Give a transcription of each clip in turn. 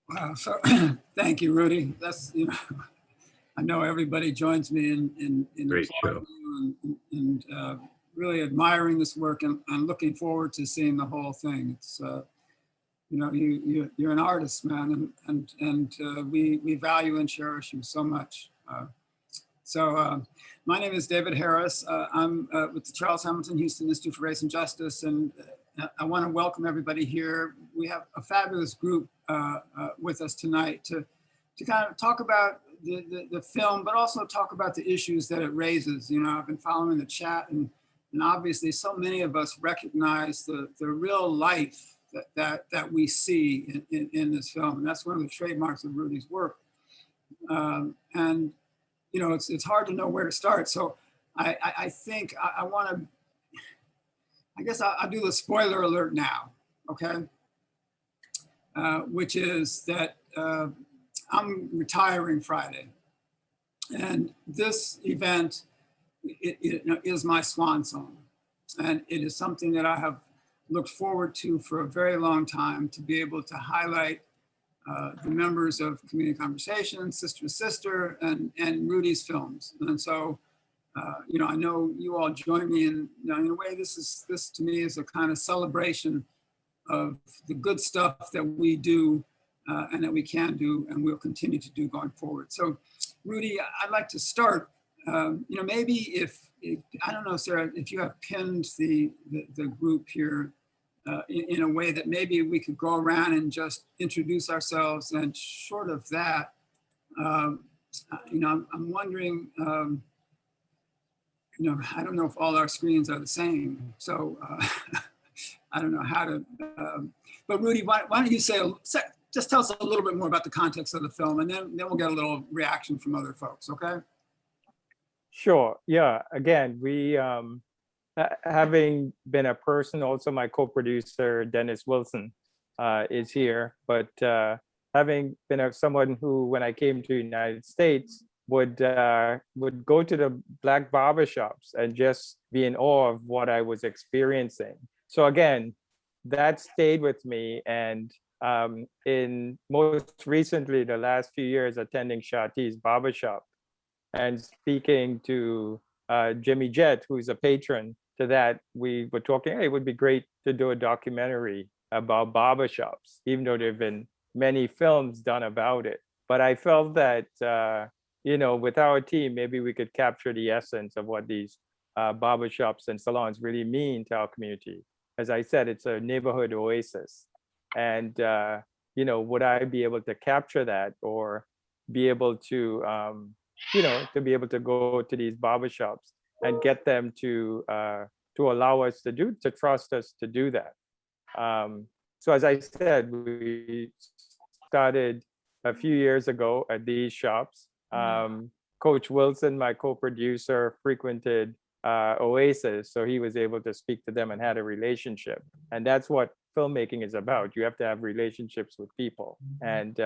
Wow. So thank you, Rudy. I know everybody joins me in Great applauding show. you and really admiring this work and looking forward to seeing the whole thing. It's, you're an artist, man, and we value and cherish you so much. My name is David Harris. I'm with the Charles Hamilton Houston Institute for Race and Justice, and I want to welcome everybody here. We have a fabulous group with us tonight to kind of talk about the film, but also talk about the issues that it raises. You know, I've been following the chat, and obviously so many of us recognize the real life that we see in this film, and that's one of the trademarks of Rudy's work. And you know, it's hard to know where to start. So I think I want to, I guess I'll do the spoiler alert now, okay? Which is that I'm retiring Friday. And this event is my swan song. And it is something that I have looked forward to for a very long time, to be able to highlight the members of Community Conversation, Sister to Sister, and Rudy's films. And so, you know, I know you all join me in a way, this to me is a kind of celebration of the good stuff that we do and that we can do and we'll continue to do going forward. So Rudy, I'd like to start, you know, maybe if I don't know, Sarah, if you have pinned the group here in a way that maybe we could go around and just introduce ourselves, and short of that, you know, I'm wondering, you know, I don't know if all our screens are the same, so I don't know how to, but Rudy, why don't you just tell us a little bit more about the context of the film, and then we'll get a little reaction from other folks, okay? Sure, yeah, again, we, having been a person, also my co-producer, Dennis Wilson, is here, but having been someone who, when I came to the United States, would go to the Black barbershops and just be in awe of what I was experiencing. So again, that stayed with me, and in most recently, the last few years, attending Shati's barbershop and speaking to Jimmy Jett, who's a patron to that, we were talking, hey, it would be great to do a documentary about barbershops, even though there have been many films done about it. But I felt that, you know, with our team, maybe we could capture the essence of what these barbershops and salons really mean to our community. As I said, it's a neighborhood oasis. And, you know, would I be able to capture that, or be able to, you know, to be able to go to these barbershops and get them to allow us to trust us to do that. So as I said, we started a few years ago at these shops. Coach Wilson, my co-producer, frequented Oasis, so he was able to speak to them and had a relationship. And that's what filmmaking is about. You have to have relationships with people. And,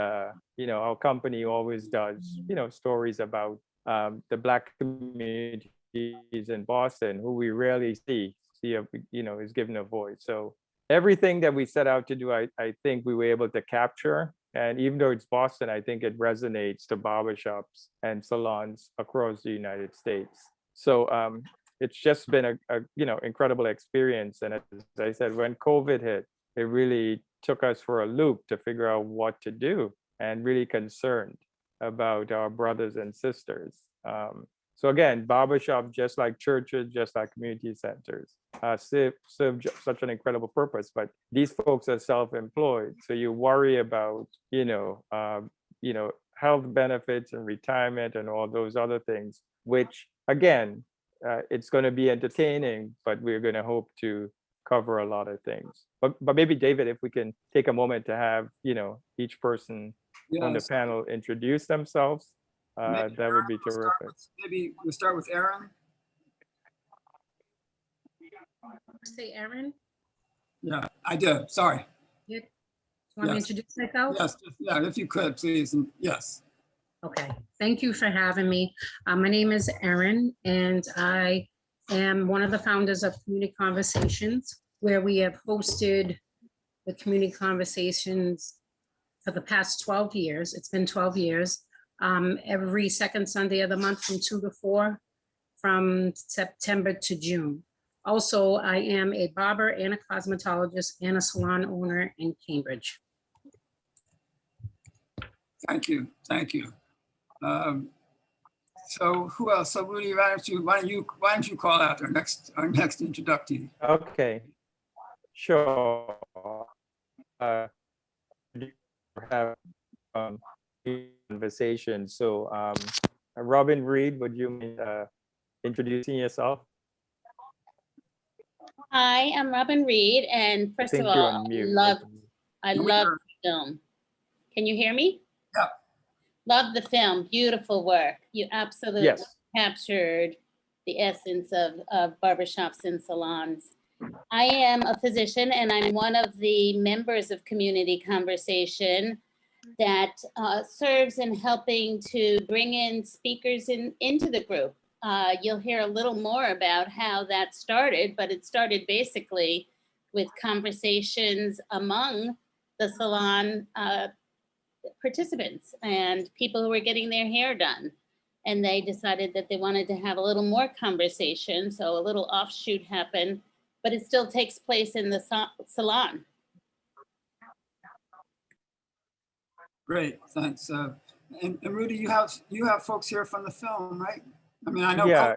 you know, our company always does, you know, stories about the Black communities in Boston, who we rarely see, you know, is given a voice. So everything that we set out to do, I think we were able to capture. And even though it's Boston, I think it resonates to barbershops and salons across the United States. So it's just been a you know, incredible experience. And as I said, when COVID hit, it really took us for a loop to figure out what to do, and really concerned about our brothers and sisters. So again, barbershops, just like churches, just like community centers, serve such an incredible purpose. But these folks are self-employed, so you worry about, you know, health benefits and retirement and all those other things, which again, it's going to be entertaining, but we're going to hope to cover a lot of things. But maybe David, if we can take a moment to have, you know, each person on the panel introduce themselves, that would be terrific. Maybe we'll start with Aaron. Say Aaron? Yeah, I did. Sorry. You want me to introduce myself? Yes, yeah, if you could, please. And yes. Okay, thank you for having me. My name is Erin, and I am one of the founders of Community Conversations, where we have hosted the Community Conversations for the past 12 years. It's been 12 years. Every second Sunday of the month from 2 to 4, from September to June. Also, I am a barber and a cosmetologist and a salon owner in Cambridge. Thank you. Thank you. So who else? So Rudy, why don't you call out our next introductee? Okay, sure. Have conversation. So, Robin Reed, would you mind introducing yourself? Hi, I'm Robin Reed, and first of Think you're all, on mute. I love the film. Can you hear me? Yeah. Love the film. Beautiful work. You absolutely Yes. captured the essence of barbershops and salons. I am a physician, and I'm one of the members of Community Conversation that serves in helping to bring in speakers into the group. You'll hear a little more about how that started, but it started basically with conversations among the salon participants and people who were getting their hair done. And they decided that they wanted to have a little more conversation. So a little offshoot happened, but it still takes place in the salon. Great, thanks. And Rudy, you have folks here from the film, right? I mean, I know. Yeah.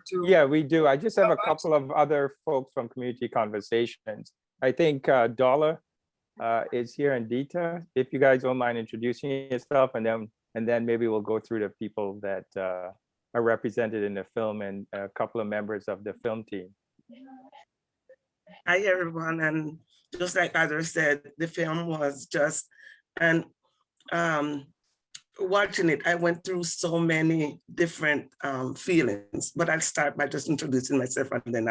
Too. Yeah, we do. I just have a couple of other folks from Community Conversations. I think Dollar is here, and Dita. If you guys don't mind introducing yourself, and then maybe we'll go through the people that are represented in the film and a couple of members of the film team. Hi everyone, and just like others said, the film was just, and watching it, I went through so many different feelings, but I'll start by just introducing myself, and then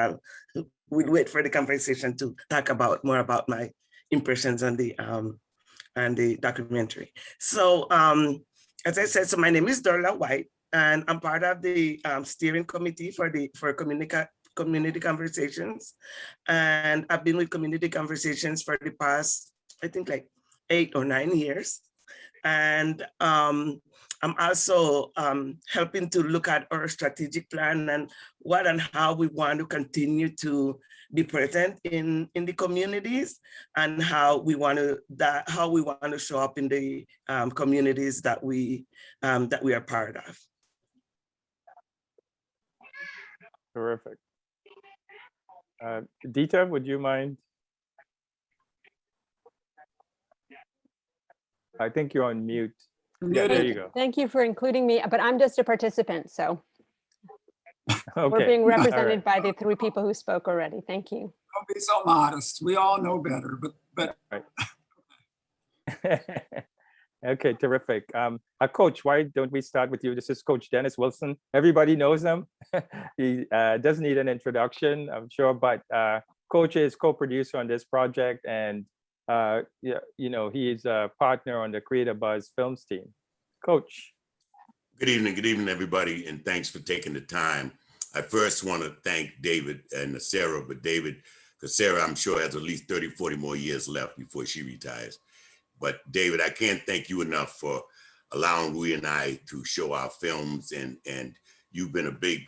we'll wait for the conversation to talk more about my impressions on the documentary. So as I said, so my name is Dorla White, and I'm part of the steering committee for Community Conversations. And I've been with Community Conversations for the past, I think like 8 or 9 years. And I'm also helping to look at our strategic plan and what and how we want to continue to be present in the communities, and how we want to show up in the communities that we are part of. Terrific. Dita, would you mind? I think you're on mute. Yeah, there you go. Thank you for including me, but I'm just a participant, so Okay. we're being represented All by the 3 people who spoke already. Thank you. Don't be so modest. We all know better, but. Right. Okay, terrific. Coach, why don't we start with you? This is Coach Dennis Wilson. Everybody knows him. He doesn't need an introduction, I'm sure, but Coach is co-producer on this project, and you know, he is a partner on the Kreateabuzz films team. Coach. Good evening, everybody, and thanks for taking the time. I first want to thank David and Sarah, but David, because Sarah, I'm sure, has at least 30, 40 more years left before she retires. But David, I can't thank you enough for allowing Rudy and I to show our films, and you've been a big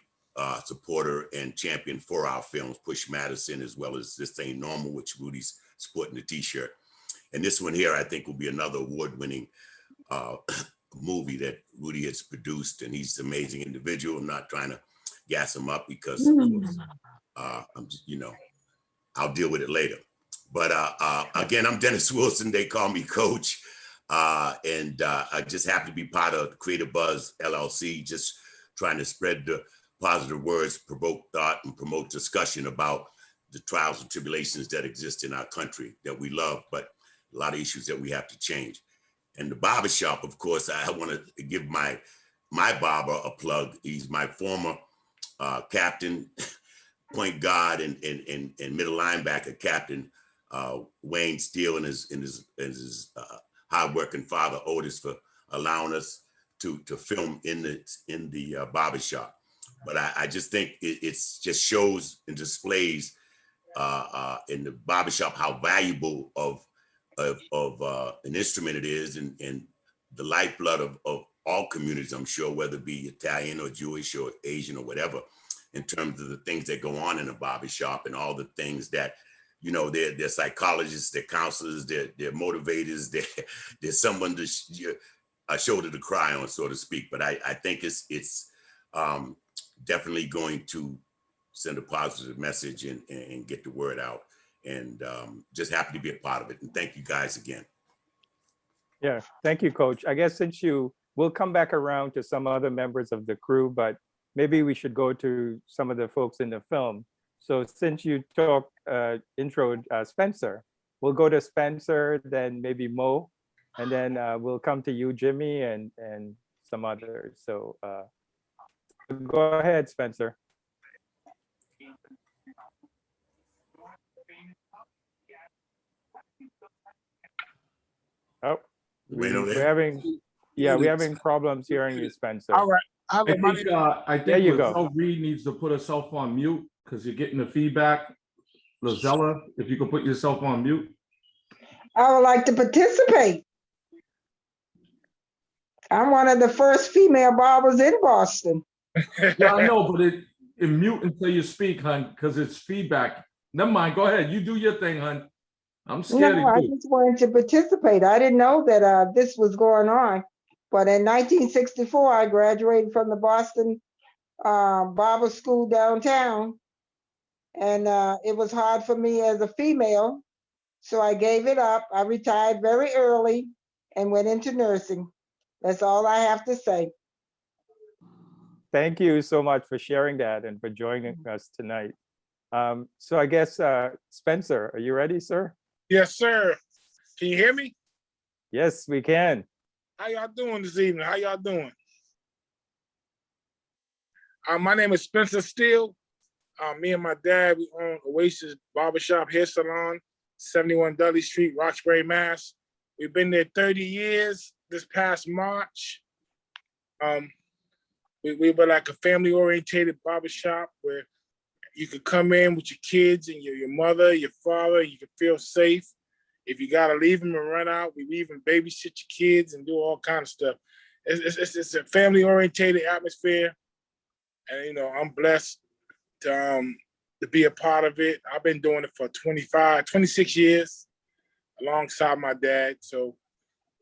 supporter and champion for our films, Push Madison, as well as This Ain't Normal, which Rudy's sporting the t-shirt. And this one here, I think, will be another award-winning movie that Rudy has produced, and he's an amazing individual. I'm not trying to gas him up because, of course, I'm just, you know, I'll deal with it later. But again, I'm Dennis Wilson. They call me Coach. And I just happen to be part of Kreateabuzz LLC, just trying to spread the positive words, provoke thought, and promote discussion about the trials and tribulations that exist in our country that we love, but a lot of issues that we have to change. And the barbershop, of course, I want to give my barber a plug. He's my former captain, point guard, and middle linebacker captain, Wayne Steele, and his hardworking father Oasis, for allowing us to film in the barbershop. But I just think it just shows and displays in the barbershop how valuable of an instrument it is, and the lifeblood of all communities, I'm sure, whether it be Italian or Jewish or Asian or whatever, in terms of the things that go on in a barbershop and all the things that, you know, they're psychologists, they're counselors, they're motivators, they're someone to a shoulder to cry on, so to speak. But I think it's definitely going to send a positive message and get the word out. And just happy to be a part of it. And thank you guys again. Yeah, thank you, Coach. I guess since we'll come back around to some other members of the crew, but maybe we should go to some of the folks in the film. So since you intro Spencer, we'll go to Spencer, then maybe Mo, and then we'll come to you, Jimmy, and some others. So go ahead, Spencer. Oh, we're having problems hearing you, Spencer. All right. I think There you go. Lizelle Reed needs to put herself on mute because you're getting the feedback. Lizella, if you could put yourself on mute. I would like to participate. I'm one of the first female barbers in Boston. Yeah, I know, but it mute until you speak, hun, because it's feedback. Never mind. Go ahead. You do your thing, hun. I'm scared No, I of you. just wanted to participate. I didn't know that this was going on. But in 1964, I graduated from the Boston Barber School downtown. And it was hard for me as a female. So I gave it up. I retired very early and went into nursing. That's all I have to say. Thank you so much for sharing that and for joining us tonight. So I guess, Spencer, are you ready, sir? Yes, sir. Can you hear me? Yes, we can. How y'all doing this evening? How y'all doing? My name is Spencer Steele. Me and my dad, we own Oasis Barbershop Hair Salon, 71 Dudley Street, Roxbury, Mass. We've been there 30 years this past March. We were like a family-oriented barbershop where you could come in with your kids and your mother, your father, you could feel safe. If you gotta leave them and run out, we even babysit your kids and do all kinds of stuff. It's a family-oriented atmosphere. And, you know, I'm blessed to be a part of it. I've been doing it for 26 years alongside my dad. So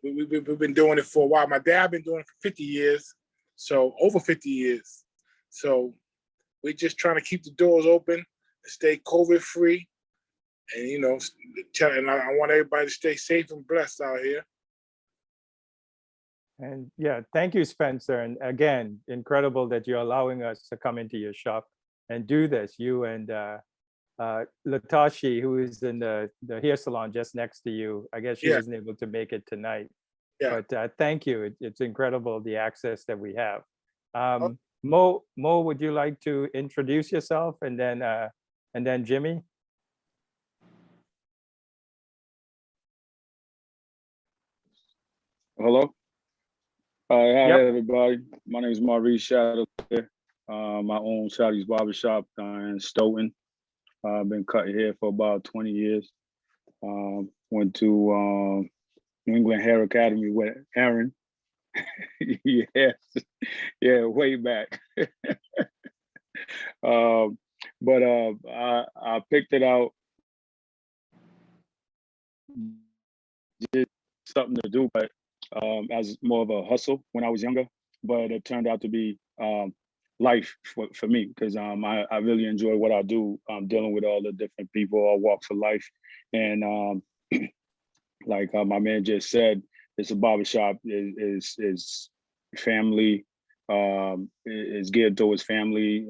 we've been doing it for a while. My dad been doing it for 50 years. So over 50 years. So we're just trying to keep the doors open and stay COVID-free. And, you know, and I want everybody to stay safe and blessed out here. And yeah, thank you, Spencer. And again, incredible that you're allowing us to come into your shop and do this. You and Latashi, who is in the hair salon just next to you. I guess she wasn't able to make it tonight. Yeah. But thank you. It's incredible the access that we have. Mo, would you like to introduce yourself, and then Jimmy? Hello. Hi, Yep. everybody. My name is Maurice Shadow. My own Shadow's Barbershop in Stoughton. I've been cutting hair for about 20 years. Went to New England Hair Academy with Aaron. Yes, yeah, way back. But I picked it out. Did something to do, but as more of a hustle when I was younger. But it turned out to be life for me, because I really enjoy what I do. I'm dealing with all the different people, all walks of life. And like my man just said, it's a barbershop is family, is geared towards family.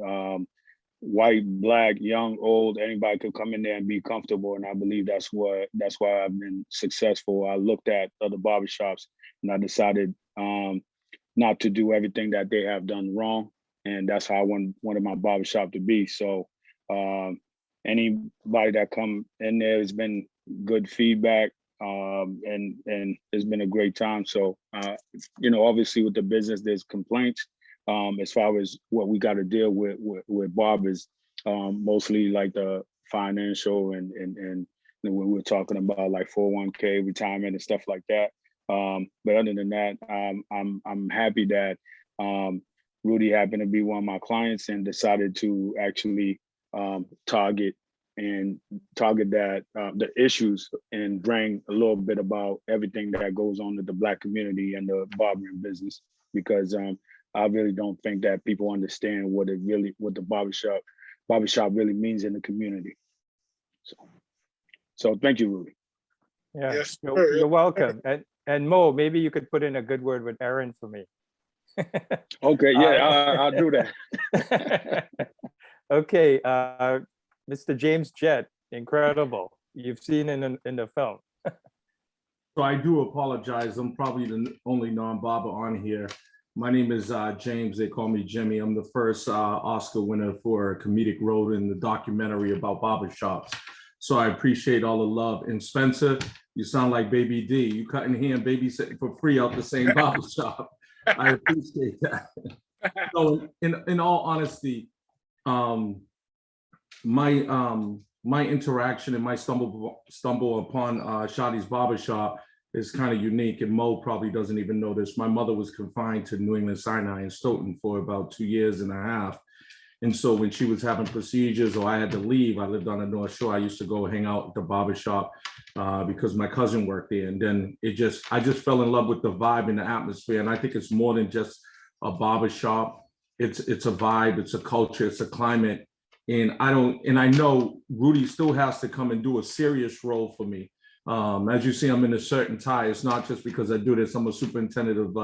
White, black, young, old, anybody could come in there and be comfortable. And I believe that's why I've been successful. I looked at other barbershops and I decided not to do everything that they have done wrong. And that's how I wanted my barbershop to be. So anybody that come in there has been good feedback, and it's been a great time. So, you know, obviously with the business, there's complaints. As far as what we got to deal with barbers, mostly like the financial and when we were talking about like 401k, retirement and stuff like that. But other than that, I'm happy that Rudy happened to be one of my clients and decided to actually target that the issues and bring a little bit about everything that goes on with the Black community and the barbering business, because I really don't think that people understand what the barbershop really means in the community. So thank you, Rudy. Yeah, Yes, you're, sir. you're welcome. And Mo, maybe you could put in a good word with Aaron for me. Okay, yeah, I'll do that. Okay, Mr. James Jett, incredible. You've seen in the film. So I do apologize. I'm probably the only non-barber on here. My name is James. They call me Jimmy. I'm the first Oscar winner for a comedic role in the documentary about barbershops. So I appreciate all the love. And Spencer, you sound like Baby D. You cutting hair and babysitting for free out the same barbershop. I appreciate that. So in all honesty, my interaction and my stumble upon Shadi's barbershop is kind of unique, and Mo probably doesn't even know this. My mother was confined to New England Sinai in Stoughton for about 2.5 years. And so when she was having procedures or I had to leave, I lived on the North Shore. I used to go hang out at the barbershop because my cousin worked there. And then I just fell in love with the vibe and the atmosphere. And I think it's more than just a barbershop. It's a vibe, it's a culture, it's a climate. And I know Rudy still has to come and do a serious role for me. As you see, I'm in a shirt and tie. It's not just because I do this. I'm a superintendent of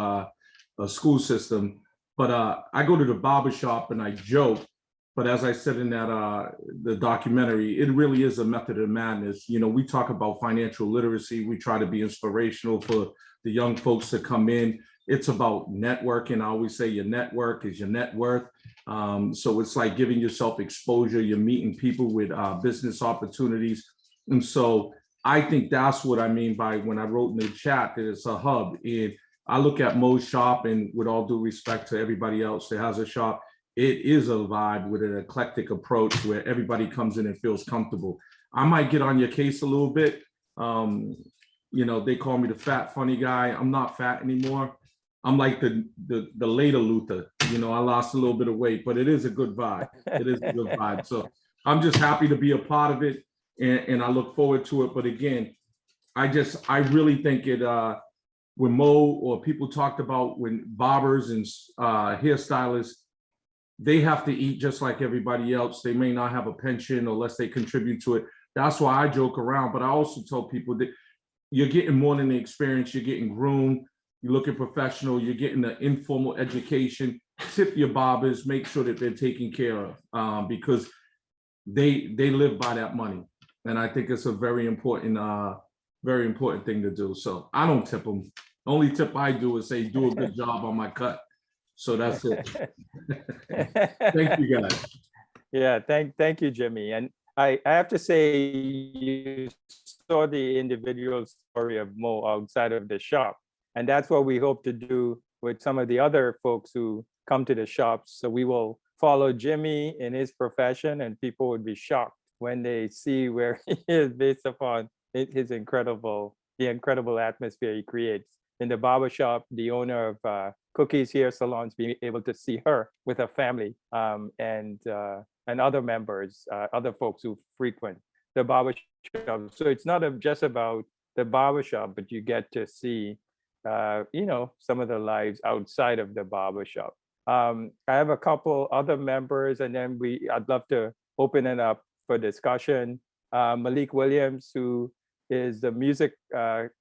a school system. But I go to the barbershop and I joke. But as I said in that the documentary, it really is a method of madness. You know, we talk about financial literacy. We try to be inspirational for the young folks to come in. It's about networking. I always say your network is your net worth. So it's like giving yourself exposure. You're meeting people with business opportunities. And so I think that's what I mean by when I wrote in the chat that it's a hub. And I look at Mo's shop, and with all due respect to everybody else that has a shop, it is a vibe with an eclectic approach where everybody comes in and feels comfortable. I might get on your case a little bit. You know, they call me the fat, funny guy. I'm not fat anymore. I'm like the later Luther. You know, I lost a little bit of weight, but it is a good vibe. It is a good vibe. So I'm just happy to be a part of it, and I look forward to it. But again, I really think it, when Mo or people talked about when barbers and hairstylists, they have to eat just like everybody else. They may not have a pension unless they contribute to it. That's why I joke around. But I also tell people that you're getting more than the experience. You're getting groomed. You're looking professional. You're getting the informal education. Tip your barbers. Make sure that they're taken care of because they live by that money. And I think it's a very important thing to do. So I don't tip them. The only tip I do is say, do a good job on my cut. So that's it. Thank you, guys. Yeah, thank you, Jimmy. And I have to say, you saw the individual story of Mo outside of the shop. And that's what we hope to do with some of the other folks who come to the shops. So we will follow Jimmy in his profession, and people would be shocked when they see where he is based upon the incredible atmosphere he creates. In the barbershop, the owner of Cookies Hair Salons, being able to see her with her family and other members, other folks who frequent the barbershop. So it's not just about the barbershop, but you get to see, you know, some of the lives outside of the barbershop. I have a couple other members, and then I'd love to open it up for discussion. Malik Williams, who is the music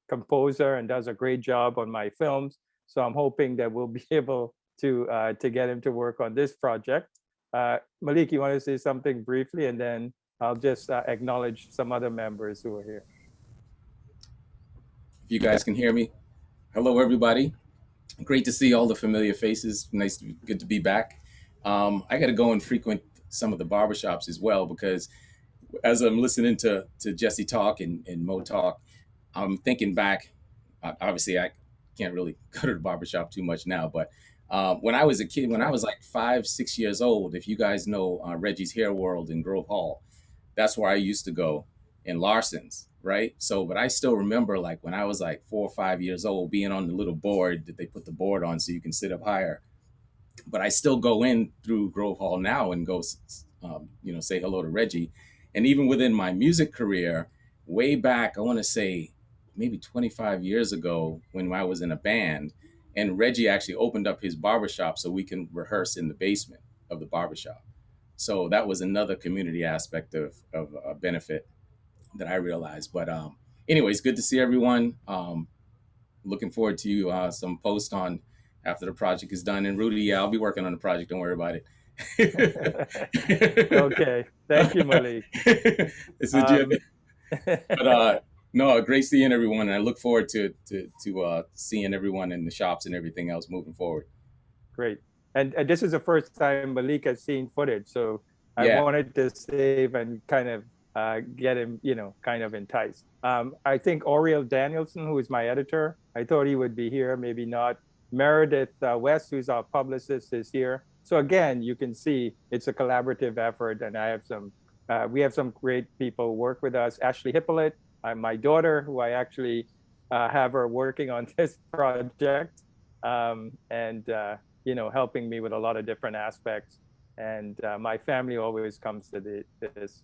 composer and does a great job on my films. So I'm hoping that we'll be able to get him to work on this project. Malik, you want to say something briefly, and then I'll just acknowledge some other members who are here. If you guys can hear me. Hello, everybody. Great to see all the familiar faces. Good to be back. I got to go and frequent some of the barbershops as well, because as I'm listening to Jesse talk and Mo talk, I'm thinking back. Obviously, I can't really go to the barbershop too much now, but when I was a kid, when I was like 5, 6 years old, if you guys know Reggie's Hair World in Grove Hall, that's where I used to go in Larson's. right? So, but I still remember like when I was like 4 or 5 years old, being on the little board that they put the board on so you can sit up higher. But I still go in through Grove Hall now and go, say hello to Reggie. And even within my music career, way back, I want to say maybe 25 years ago when I was in a band, and Reggie actually opened up his barbershop so we can rehearse in the basement of the barbershop. So that was another community aspect of a benefit that I realized. But anyways, good to see everyone. Looking forward to some post on after the project is done. And Rudy, yeah, I'll be working on the project. Don't worry about it. Okay, thank you, Malik. It's legit. But no, great seeing everyone, and I look forward to seeing everyone in the shops and everything else moving forward. Great. And this is the first time Malik has seen footage, so Yeah. I wanted to save and kind of get him, kind of enticed. I think Oriel Danielson, who is my editor, I thought he would be here, maybe not. Meredith West, who's our publicist, is here. So again, you can see it's a collaborative effort, and we have some great people work with us. Ashley Hypolite, my daughter, who I actually have her working on this project, and helping me with a lot of different aspects. And my family always comes to this.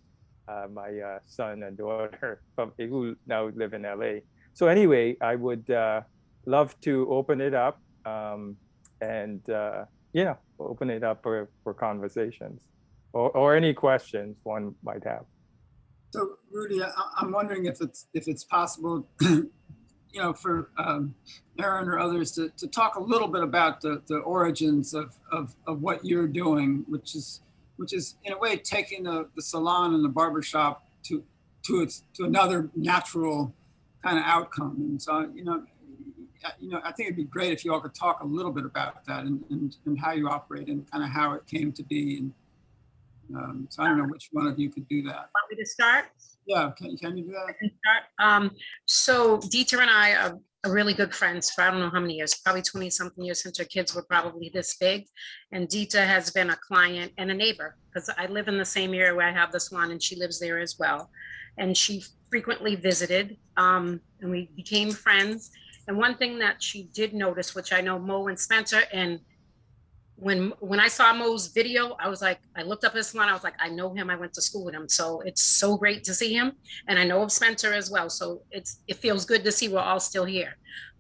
My son and daughter who now live in LA. So anyway, I would love to open it up and open it up for conversations or any questions one might have. So Rudy, I'm wondering if it's possible, for Aaron or others to talk a little bit about the origins of what you're doing, which is in a way taking the salon and the barbershop to another natural kind of outcome. And so, I think it'd be great if you all could talk a little bit about that and how you operate and kind of how it came to be. And so I don't know which one of you could do that. Want me to start? Yeah, can you do that? I can start. So Dieter and I are really good friends for I don't know how many years, probably 20 something years since her kids were probably this big. And Dieter has been a client and a neighbor because I live in the same area where I have the salon and she lives there as well. And she frequently visited and we became friends. And one thing that she did notice, which I know Mo and Spencer, and when I saw Mo's video, I was like, I looked up his salon, I was like, I know him, I went to school with him. So it's so great to see him. And I know of Spencer as well. So it feels good to see we're all still here.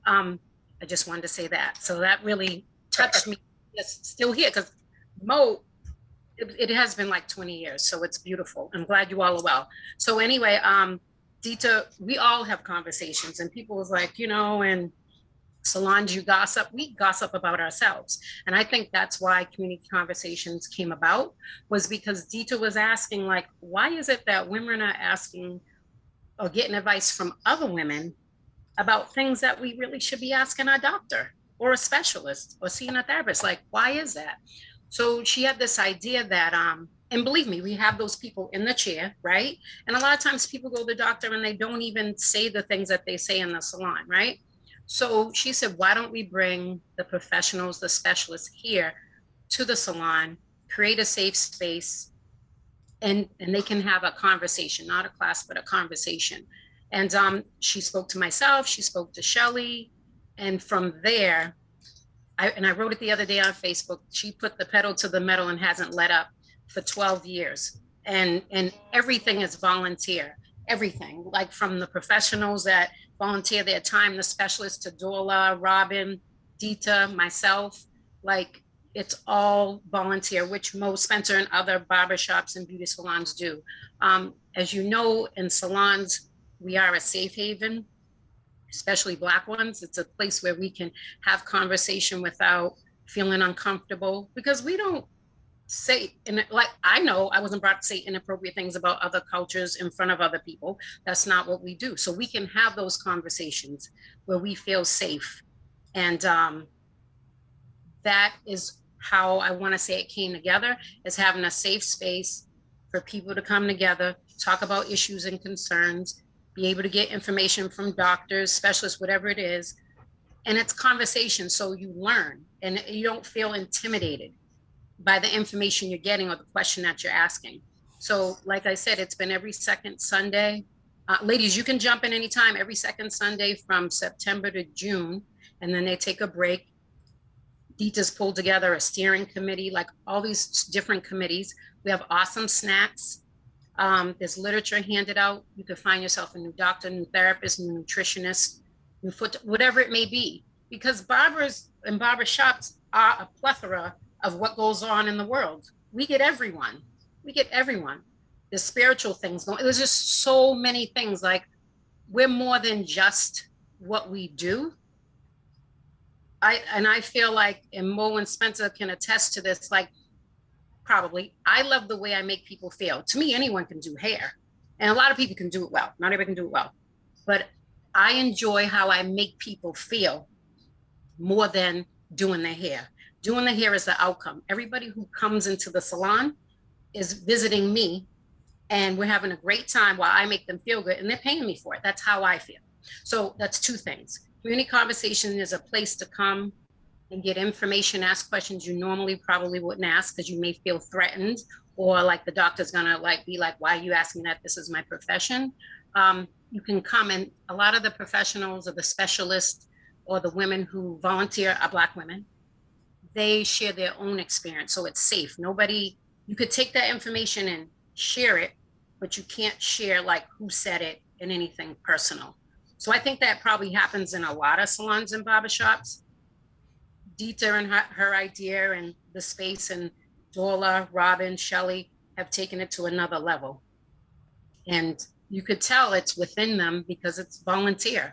I just wanted to say that. So that really touched me, it's still here, because Mo, it has been like 20 years. So it's beautiful. I'm glad you all are well. So anyway, Dieter, we all have conversations and people was like, and salons, you gossip, we gossip about ourselves. And I think that's why community conversations came about, was because Dieter was asking, like, why is it that women are asking or getting advice from other women about things that we really should be asking our doctor or a specialist or seeing a therapist? Like, why is that? So she had this idea that, and believe me, we have those people in the chair, right? And a lot of times people go to the doctor and they don't even say the things that they say in the salon, right? So she said, why don't we bring the professionals, the specialists here to the salon, create a safe space, and they can have a conversation, not a class, but a conversation. And she spoke to myself, she spoke to Shelly. And from there, I wrote it the other day on Facebook, she put the pedal to the metal and hasn't let up for 12 years. And everything is volunteer, everything, like from the professionals that volunteer their time, the specialists to Dola, Robin, Dieter, myself, like it's all volunteer, which most Spencer and other barbershops and beauty salons do. As you know, in salons, we are a safe haven, especially Black ones. It's a place where we can have conversation without feeling uncomfortable, because we don't say, like, I know I wasn't brought to say inappropriate things about other cultures in front of other people. That's not what we do. So we can have those conversations where we feel safe. And that is how I want to say it came together, is having a safe space for people to come together, talk about issues and concerns, be able to get information from doctors, specialists, whatever it is. And it's conversation, so you learn and you don't feel intimidated by the information you're getting or the question that you're asking. So like I said, it's been every second Sunday Ladies, you can jump in anytime, every second Sunday from September to June, and then they take a break. Dita's pulled together a steering committee, like all these different committees. We have awesome snacks. There's literature handed out. You could find yourself a new doctor, new therapist, new nutritionist, new foot, whatever it may be. Because barbers and barbershops are a plethora of what goes on in the world. We get everyone. We get everyone. There's spiritual things going. There's just so many things. Like, we're more than just what we do. I feel like, and Mo and Spencer can attest to this, like, probably, I love the way I make people feel. To me, anyone can do hair. And a lot of people can do it well. Not everybody can do it well. But I enjoy how I make people feel more than doing their hair. Doing the hair is the outcome. Everybody who comes into the salon is visiting me, and we're having a great time while I make them feel good, and they're paying me for it. That's how I feel. So that's two things. Community conversation is a place to come and get information, ask questions you normally probably wouldn't ask because you may feel threatened, or like the doctor's gonna be like, why are you asking that? This is my profession. You can come, and a lot of the professionals or the specialists or the women who volunteer are Black women. They share their own experience, so it's safe. Nobody, you could take that information and share it, but you can't share like who said it and anything personal. So I think that probably happens in a lot of salons and barbershops. Dita and her idea and the space, and Dorla, Robin, Shelley have taken it to another level. And you could tell it's within them because it's volunteer,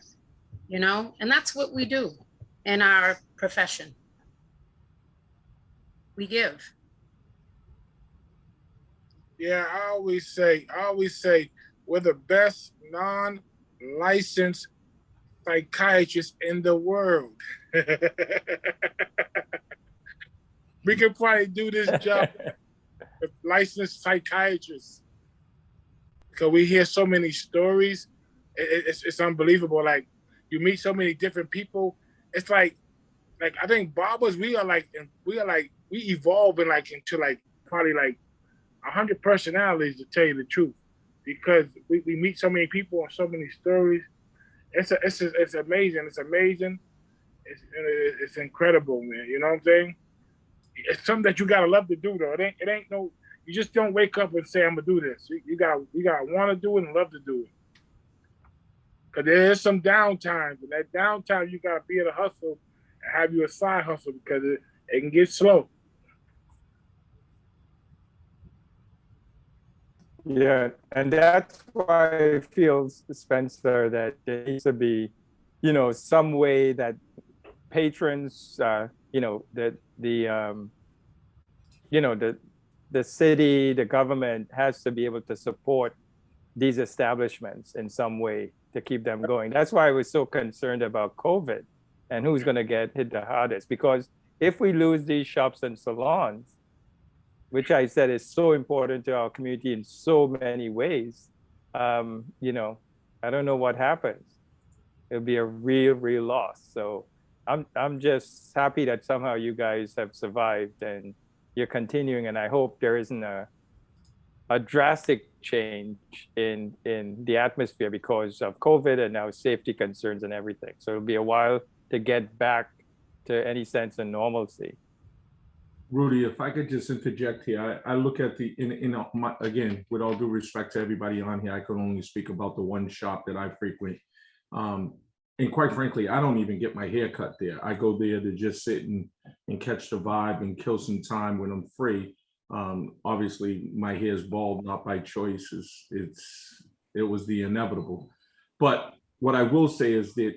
you know, and that's what we do in our profession. We give. Yeah, I always say, we're the best non-licensed psychiatrists in the world. We could probably do this job with licensed psychiatrists, because we hear so many stories. It's unbelievable. Like, you meet so many different people. It's like I think barbers, we evolve into probably 100 personalities, to tell you the truth, because we meet so many people and so many stories. It's amazing. It's amazing. It's incredible, man. You know what I'm saying? It's something that you gotta love to do, though. It ain't no. You just don't wake up and say, I'm gonna do this. You gotta want to do it and love to do it. Because there is some downtime, and that downtime you gotta be able to hustle and have you a side hustle, because it can get slow. Yeah, and that's why I feel, Spencer, that there needs to be, some way that patrons, the city, the government has to be able to support these establishments in some way to keep them going. That's why I was so concerned about COVID and who's going to get hit the hardest. Because if we lose these shops and salons, which I said is so important to our community in so many ways, I don't know what happens. It'll be a real loss. So I'm just happy that somehow you guys have survived and you're continuing. And I hope there isn't a drastic change in the atmosphere because of COVID and now safety concerns and everything. So it'll be a while to get back to any sense of normalcy. Rudy, if I could just interject here, I look at again, with all due respect to everybody on here, I can only speak about the one shop that I frequent. And quite frankly, I don't even get my hair cut there. I go there to just sit and catch the vibe and kill some time when I'm free. Obviously, my hair is bald, not by choice. It was the inevitable. But what I will say is that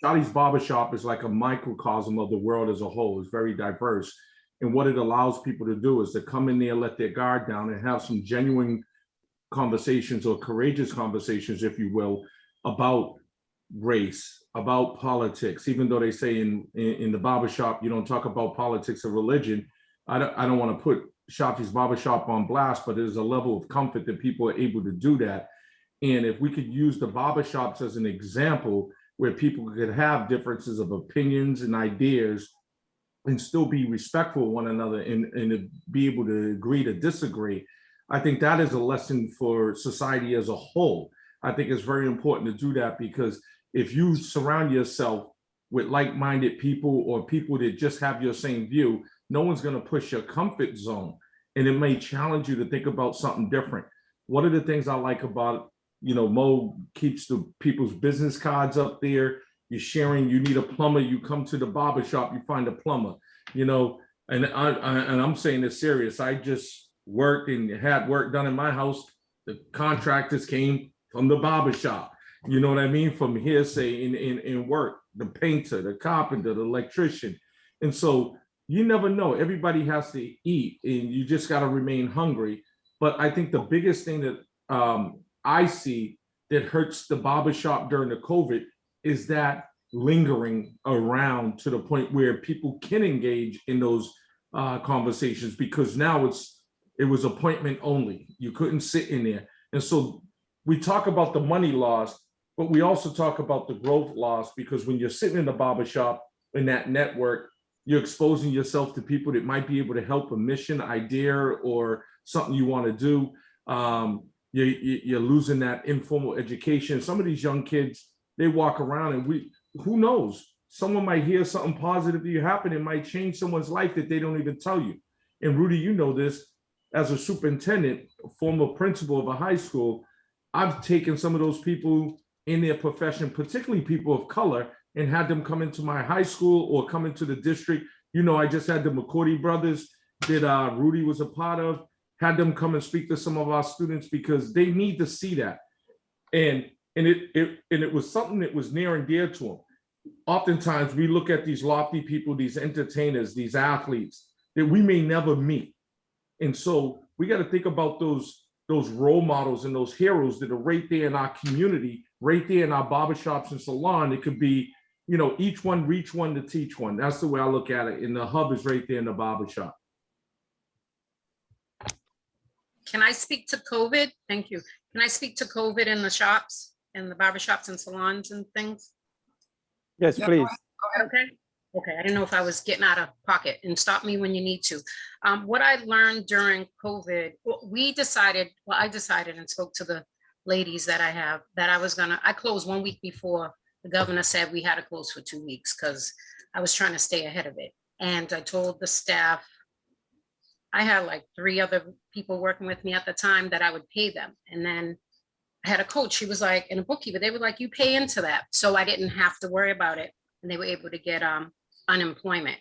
Shotty's Barbershop is like a microcosm of the world as a whole. It's very diverse. And what it allows people to do is to come in there, let their guard down, and have some genuine conversations, or courageous conversations, if you will, about race, about politics. Even though they say in the barbershop, you don't talk about politics or religion. I don't want to put Shotty's Barbershop on blast, but there's a level of comfort that people are able to do that. And if we could use the barbershops as an example where people could have differences of opinions and ideas and still be respectful of one another and be able to agree to disagree, I think that is a lesson for society as a whole. I think it's very important to do that, because if you surround yourself with like-minded people or people that just have your same view, no one's going to push your comfort zone, and it may challenge you to think about something different. One of the things I like about, Mo keeps the people's business cards up there. You're sharing, you need a plumber, you come to the barbershop, you find a plumber, and I'm saying this serious. I just worked and had work done in my house. The contractors came from the barbershop, you know what I mean? From hearsay in work, the painter, the carpenter, the electrician. And so you never know, everybody has to eat, and you just got to remain hungry. But I think the biggest thing that I see that hurts the barbershop during the COVID is that lingering around to the point where people can engage in those conversations, because now it was appointment only. You couldn't sit in there. And so we talk about the money loss, but we also talk about the growth loss, because when you're sitting in the barbershop in that network, you're exposing yourself to people that might be able to help a mission, idea, or something you want to do. You're losing that informal education. Some of these young kids, they walk around and who knows? Someone might hear something positive you happen. It might change someone's life that they don't even tell you. And Rudy, you know this, as a superintendent, former principal of a high school, I've taken some of those people in their profession, particularly people of color, and had them come into my high school or come into the district. I just had the McCourty brothers that Rudy was a part of, had them come and speak to some of our students, because they need to see that. And it was something that was near and dear to them. Oftentimes we look at these lofty people, these entertainers, these athletes that we may never meet. And so we got to think about those role models and those heroes that are right there in our community, right there in our barbershops and salon. It could be, each one reach one to teach one. That's the way I look at it. And the hub is right there in the barbershop. Can I speak to COVID? Thank you. Can I speak to COVID in the shops and the barbershops and salons and things? Yes, Yeah, please. Okay. Okay, I didn't know if I was getting out of pocket, and stop me when you need to. What I learned during COVID, I decided and spoke to the ladies that I have that I closed 1 week before the governor said we had to close for 2 weeks, because I was trying to stay ahead of it. And I told the staff, I had like 3 other people working with me at the time, that I would pay them. And then I had a coach, she was like, and a bookkeeper, they were like, you pay into that. So I didn't have to worry about it. And they were able to get unemployment.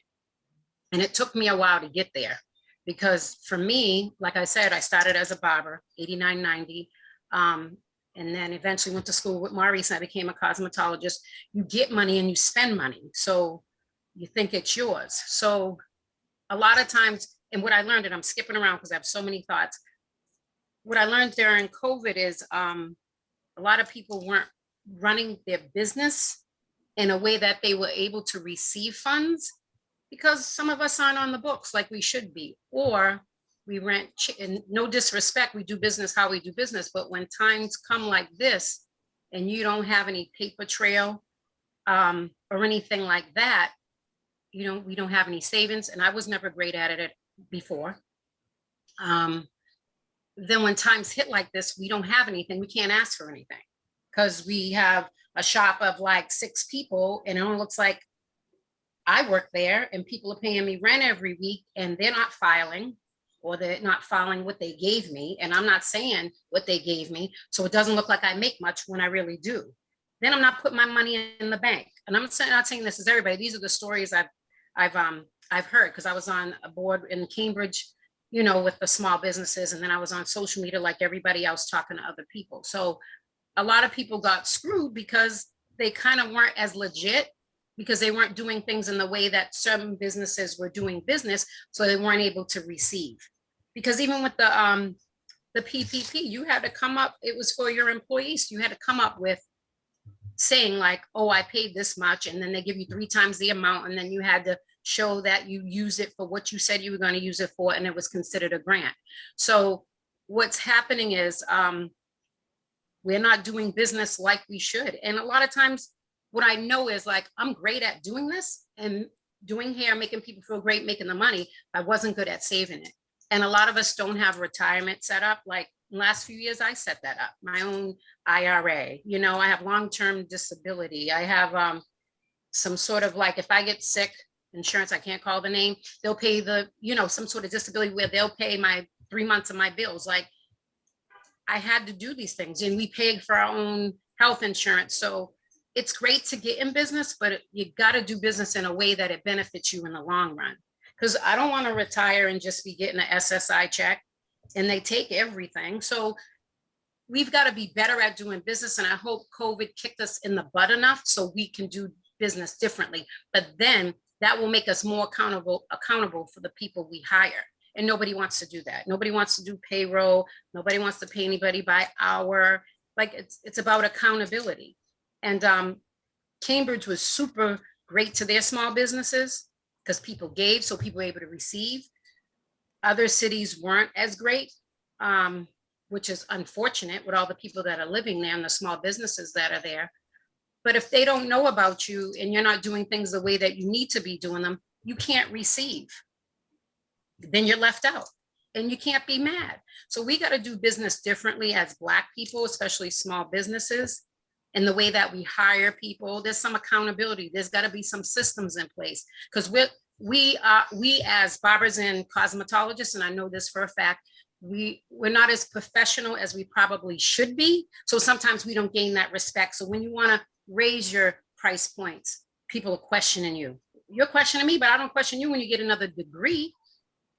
And it took me a while to get there, because for me, like I said, I started as a barber, 89, 90. And then eventually went to school with Maurice, and I became a cosmetologist. You get money and you spend money. So you think it's yours. So a lot of times, and what I learned, and I'm skipping around because I have so many thoughts. What I learned during COVID is a lot of people weren't running their business in a way that they were able to receive funds, because some of us aren't on the books like we should be, or we rent, and no disrespect, we do business how we do business, but when times come like this and you don't have any paper trail or anything like that, we don't have any savings, and I was never great at it before. Then when times hit like this, we don't have anything, we can't ask for anything, because we have a shop of like 6 people, and it only looks like I work there, and people are paying me rent every week, and they're not filing, or they're not filing what they gave me, and I'm not saying what they gave me, so it doesn't look like I make much when I really do. Then I'm not putting my money in the bank. And I'm not saying this is everybody. These are the stories I've heard, because I was on a board in Cambridge, with the small businesses, and then I was on social media like everybody else, talking to other people. So a lot of people got screwed because they kind of weren't as legit, because they weren't doing things in the way that some businesses were doing business, so they weren't able to receive. Because even with the PPP, you had to come up, it was for your employees, you had to come up with saying like, oh, I paid this much, and then they give you 3 times the amount, and then you had to show that you use it for what you said you were going to use it for, and it was considered a grant. So what's happening is we're not doing business like we should. And a lot of times what I know is like, I'm great at doing this and doing hair, making people feel great, making the money. I wasn't good at saving it. And a lot of us don't have retirement set up. Like last few years, I set that up, my own IRA. You know, I have long-term disability. I have some sort of like, if I get sick, insurance, I can't call the name, they'll pay the, you know, some sort of disability where they'll pay my 3 months of my bills. Like, I had to do these things, and we paid for our own health insurance. So it's great to get in business, but you got to do business in a way that it benefits you in the long run. Because I don't want to retire and just be getting an SSI check and they take everything. So we've got to be better at doing business. And I hope COVID kicked us in the butt enough so we can do business differently. But then that will make us more accountable for the people we hire. And nobody wants to do that. Nobody wants to do payroll. Nobody wants to pay anybody by hour. Like, it's about accountability. And Cambridge was super great to their small businesses because people gave, so people were able to receive. Other cities weren't as great, which is unfortunate with all the people that are living there and the small businesses that are there. But if they don't know about you and you're not doing things the way that you need to be doing them, you can't receive. Then you're left out and you can't be mad. So we got to do business differently as Black people, especially small businesses, and the way that we hire people. There's some accountability. There's got to be some systems in place, because we as barbers and cosmetologists, and I know this for a fact, we're not as professional as we probably should be. So sometimes we don't gain that respect. So when you want to raise your price points, people are questioning you. You're questioning me, but I don't question you when you get another degree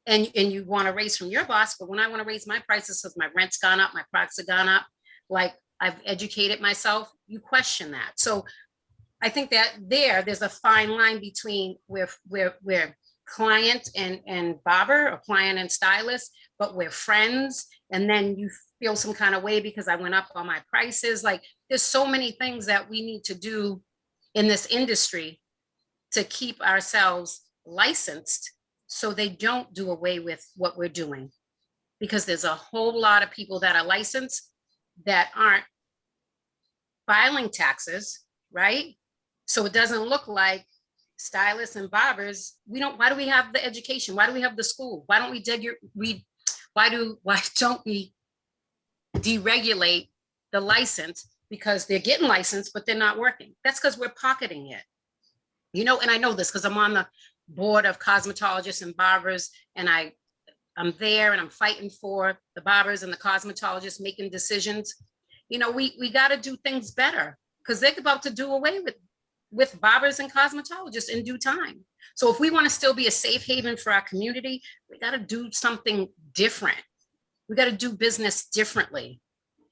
and you want to raise from your boss. But when I want to raise my prices because my rent's gone up, my products have gone up, like I've educated myself, you question that. So I think that there's a fine line between where client and barber, or client and stylist, but we're friends. And then you feel some kind of way because I went up on my prices. Like, there's so many things that we need to do in this industry to keep ourselves licensed so they don't do away with what we're doing. Because there's a whole lot of people that are licensed that aren't filing taxes, right? So it doesn't look like stylists and barbers, why do we have the education? Why do we have the school? Why don't we deregulate the license? Because they're getting licensed, but they're not working. That's because we're pocketing it. You know, and I know this because I'm on the board of cosmetologists and barbers, and I'm there and I'm fighting for the barbers and the cosmetologists making decisions. You know, we got to do things better because they're about to do away with barbers and cosmetologists in due time. So if we want to still be a safe haven for our community, we got to do something different. We got to do business differently,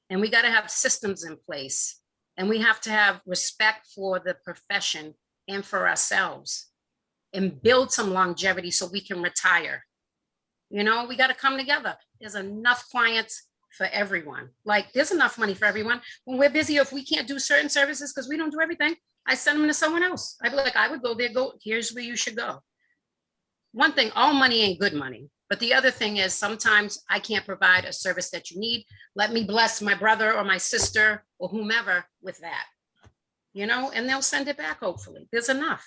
and we got to have systems in place, and we have to have respect for the profession and for ourselves, and build some longevity so we can retire. You know, we got to come together. There's enough clients for everyone. Like, there's enough money for everyone. When we're busy, if we can't do certain services because we don't do everything, I send them to someone else. I'd be like, I would go there, here's where you should go. One thing, all money ain't good money. But the other thing is, sometimes I can't provide a service that you need. Let me bless my brother or my sister or whomever with that, you know, and they'll send it back, hopefully. There's enough.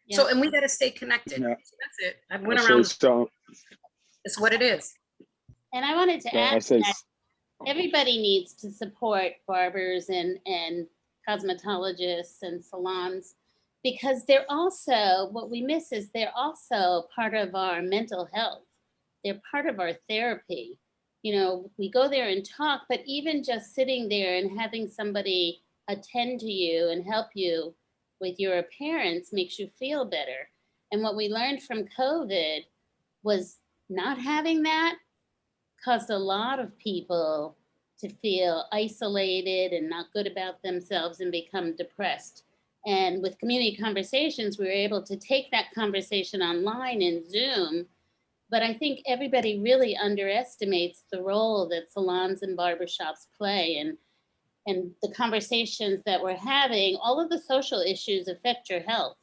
Yeah. So, and we got to stay connected. Yeah. So that's it. I went around. It's what it is. And I wanted to add that everybody needs to support barbers and cosmetologists and salons, because they're also, what we miss is they're also part of our mental health. They're part of our therapy. You know, we go there and talk, but even just sitting there and having somebody attend to you and help you with your appearance makes you feel better. And what we learned from COVID was not having that caused a lot of people to feel isolated and not good about themselves and become depressed. And with community conversations, we were able to take that conversation online in Zoom. But I think everybody really underestimates the role that salons and barbershops play, and the conversations that we're having. All of the social issues affect your health.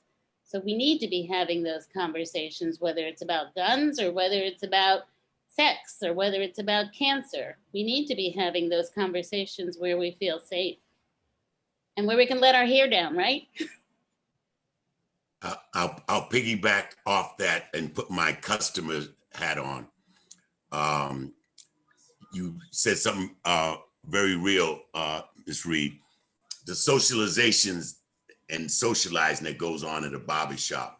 So we need to be having those conversations, whether it's about guns or whether it's about sex or whether it's about cancer. We need to be having those conversations where we feel safe and where we can let our hair down, right? I'll piggyback off that and put my customer hat on. you said something very real, Ms. Reed. The socializations and socializing that goes on at a barbershop.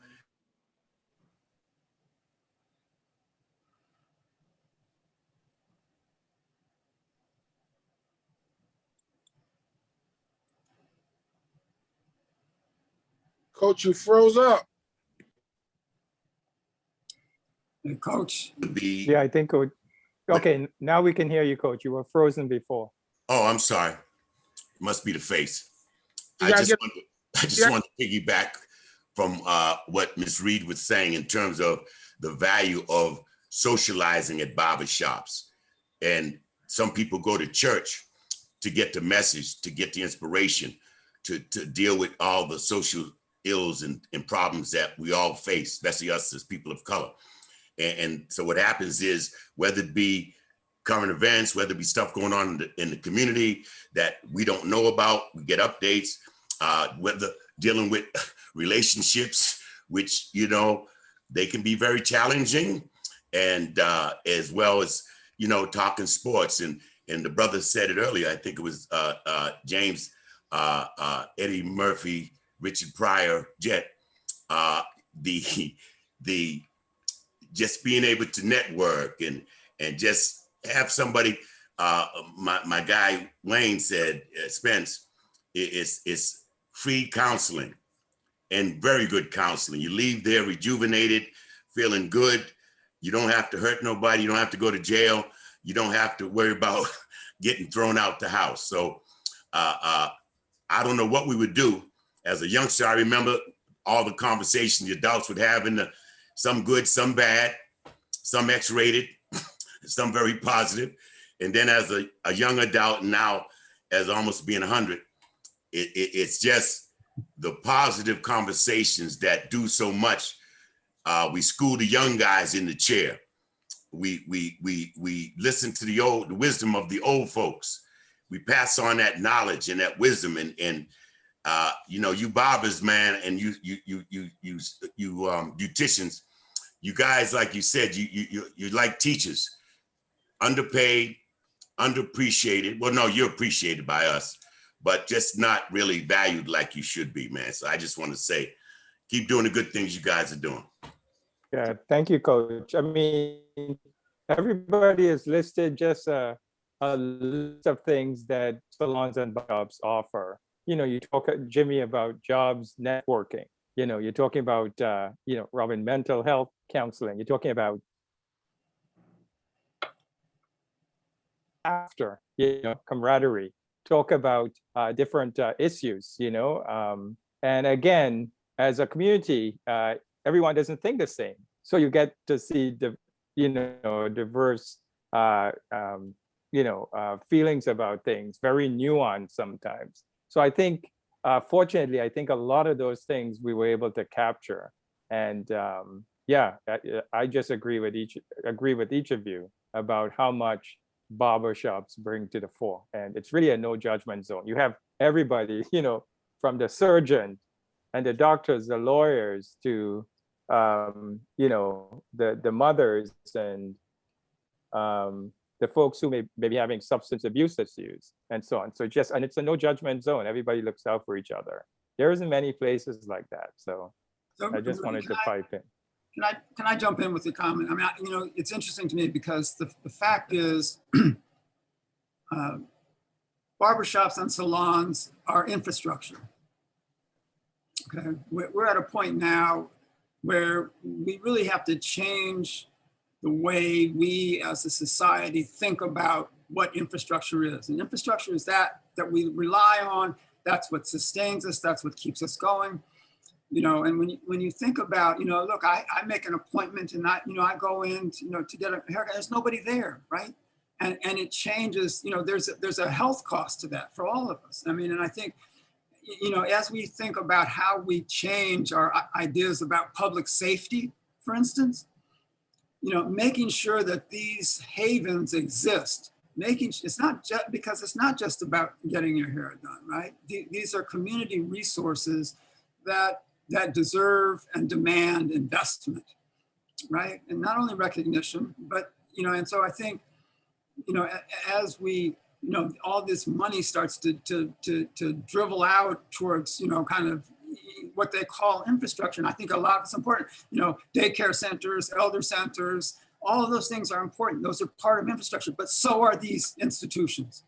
Coach, you froze up. Hey, Coach. Yeah, I think, okay, now we can hear you, Coach. You were frozen before. Oh, I'm sorry. It must be the face. You I gotta just want to piggyback from what Ms. Reed was saying in terms of the value of socializing at barbershops. And some people go to church to get the message, to get the inspiration, to deal with all the social ills and problems that we all face, especially us as people of color. And so what happens is, whether it be current events, whether it be stuff going on in the community that we don't know about, we get updates, whether dealing with relationships, which, you know, they can be very challenging, and as well as, you know, talking sports. And the brother said it earlier, I think it was James, Eddie Murphy, Richard Pryor, Jet, the just being able to network and just have somebody, my guy Wayne said, Spence, it's free counseling and very good counseling. You leave there rejuvenated, feeling good. You don't have to hurt nobody. You don't have to go to jail. You don't have to worry about getting thrown out the house. So I don't know what we would do as a youngster. I remember all the conversations the adults would have, some good, some bad, some X-rated, some very positive. And then as a young adult now, as almost being 100, it's just the positive conversations that do so much. We school the young guys in the chair. We listen to the wisdom of the old folks. We pass on that knowledge and that wisdom, and you know, you barbers, man, and you beauticians, you guys, like you said, you like teachers, underpaid, underappreciated. Well, no, you're appreciated by us, but just not really valued like you should be, man. So I just want to say, keep doing the good things you guys are doing. Yeah, thank you, Coach. I mean, everybody has listed just a list of things that salons and barbershops offer. You know, you talk, Jimmy, about jobs networking. You know, you're talking about, you know, Robin, mental health counseling. You're talking about after, you know, camaraderie. Talk about different issues, you know. And again, as a community, everyone doesn't think the same. So you get to see the, you know, diverse, you know, feelings about things, very nuanced sometimes. So I think, fortunately, I think a lot of those things we were able to capture. And yeah, I just agree with each of you about how much barbershops bring to the fore. And it's really a no judgment zone. You have everybody, you know, from the surgeon and the doctors, the lawyers, to you know, the mothers and the folks who may be having substance abuse issues and so on. So just, and it's a no judgment zone. Everybody looks out for each other. There isn't many places like that. So I just wanted to pipe in. Can I jump in with a comment? I mean, you know, it's interesting to me because the fact is, barbershops and salons are infrastructure. Okay, we're at a point now where we really have to change the way we as a society think about what infrastructure is. And infrastructure is that we rely on, that's what sustains us, that's what keeps us going. You know, and when you think about, you know, look, I make an appointment and I go in, you know, to get a haircut, there's nobody there, right? And it changes, you know, there's a health cost to that for all of us. I mean, and I think, you know, as we think about how we change our ideas about public safety, for instance, you know, making sure that these havens exist, it's not just because it's not just about getting your hair done, right? These are community resources that deserve and demand investment, right? And not only recognition, but, you know, and so I think, as we, all this money starts to dribble out towards, kind of what they call infrastructure. And I think a lot of it's important, daycare centers, elder centers, all of those things are important. Those are part of infrastructure, but so are these institutions.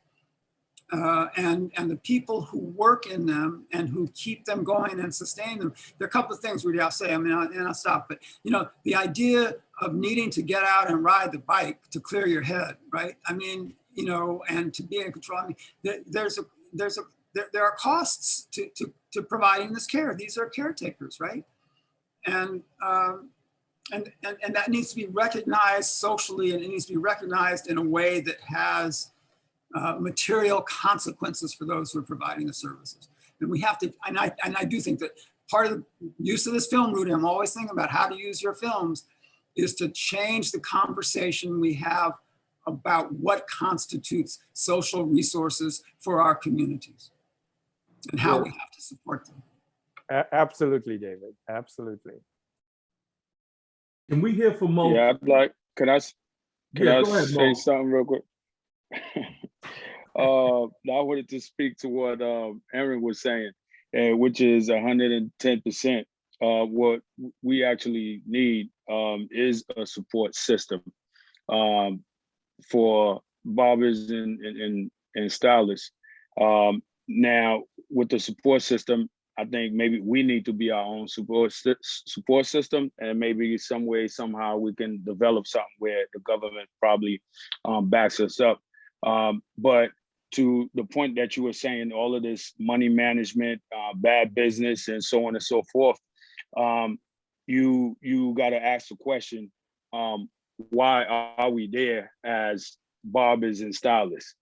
And the people who work in them and who keep them going and sustain them. There are a couple of things, Rudy, I'll say, and I'll stop, but the idea of needing to get out and ride the bike to clear your head, right? And to be in control. There are costs to providing this care. These are caretakers, right? And that needs to be recognized socially, and it needs to be recognized in a way that has material consequences for those who are providing the services. And we have to, and I do think that part of the use of this film, Rudy, I'm always thinking about how to use your films, is to change the conversation we have about what constitutes social resources for our communities and how we have to support them. Absolutely, David, absolutely. Can we hear from Mo? Yeah, I'd like, can I Go ahead, say Mo. something real quick? I wanted to speak to what Aaron was saying, which is 110%. What we actually need is a support system for barbers and stylists. Now, with the support system, I think maybe we need to be our own support system, and maybe some way, somehow we can develop something where the government probably backs us up. But to the point that you were saying, all of this money management, bad business, and so on and so forth, you got to ask the question, why are we there as barbers and stylists?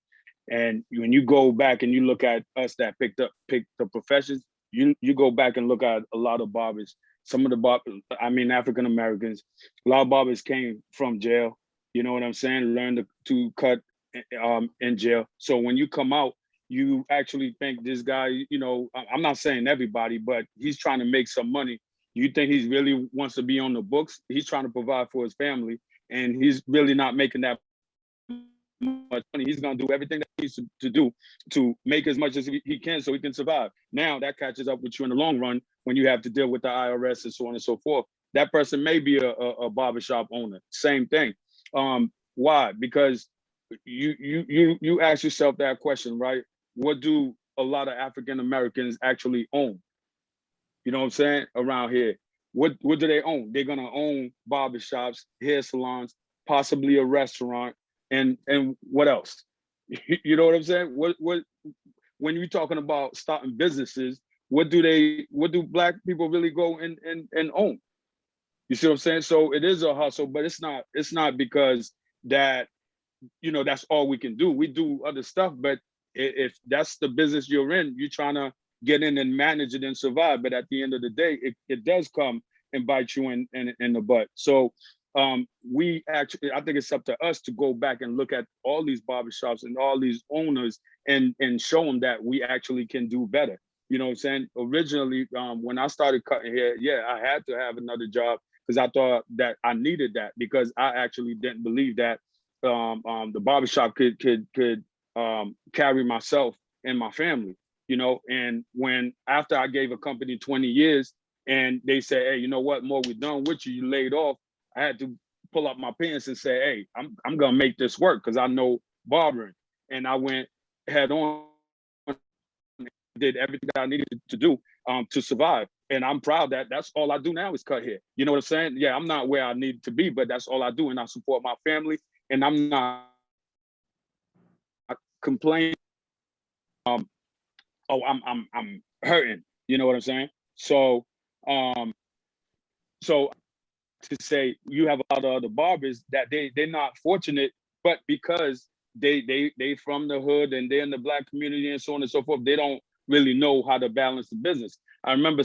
And when you go back and you look at us that picked the professions, you go back and look at a lot of barbers. Some of the barbers, African Americans, a lot of barbers came from jail. You know what I'm saying? Learned to cut in jail. So when you come out, you actually think this guy, I'm not saying everybody, but he's trying to make some money. You think he really wants to be on the books? He's trying to provide for his family, and he's really not making that much money. He's going to do everything that he needs to do to make as much as he can so he can survive. Now that catches up with you in the long run when you have to deal with the IRS and so on and so forth. That person may be a barbershop owner. Same thing. Why? Because you ask yourself that question, right? What do a lot of African Americans actually own? You know what I'm saying? Around here, what do they own? They're gonna own barbershops, hair salons, possibly a restaurant, and what else? You know what I'm saying? What when you're talking about starting businesses, what do Black people really go and own? You see what I'm saying? So it is a hustle, but it's not because that, that's all we can do. We do other stuff, but if that's the business you're in, you're trying to get in and manage it and survive. But at the end of the day, it does come and bite you in the butt. So I think it's up to us to go back and look at all these barbershops and all these owners and show them that we actually can do better. You know what I'm saying? Originally, when I started cutting hair, I had to have another job because I thought that I needed that, because I actually didn't believe that the barbershop could carry myself and my family, and after I gave a company 20 years and they said, hey, you know what, Mo, we're done with you, you laid off, I had to pull up my pants and say, hey, I'm gonna make this work because I know barbering. And I went head on, did everything that I needed to do to survive. And I'm proud that that's all I do now is cut hair. You know what I'm saying? Yeah, I'm not where I need to be, but that's all I do. And I support my family, and I'm not complaining. I'm hurting. You know what I'm saying? So to say you have a lot of other barbers that they're not fortunate, but because they from the hood and they're in the Black community and so on and so forth, they don't really know how to balance the business. I remember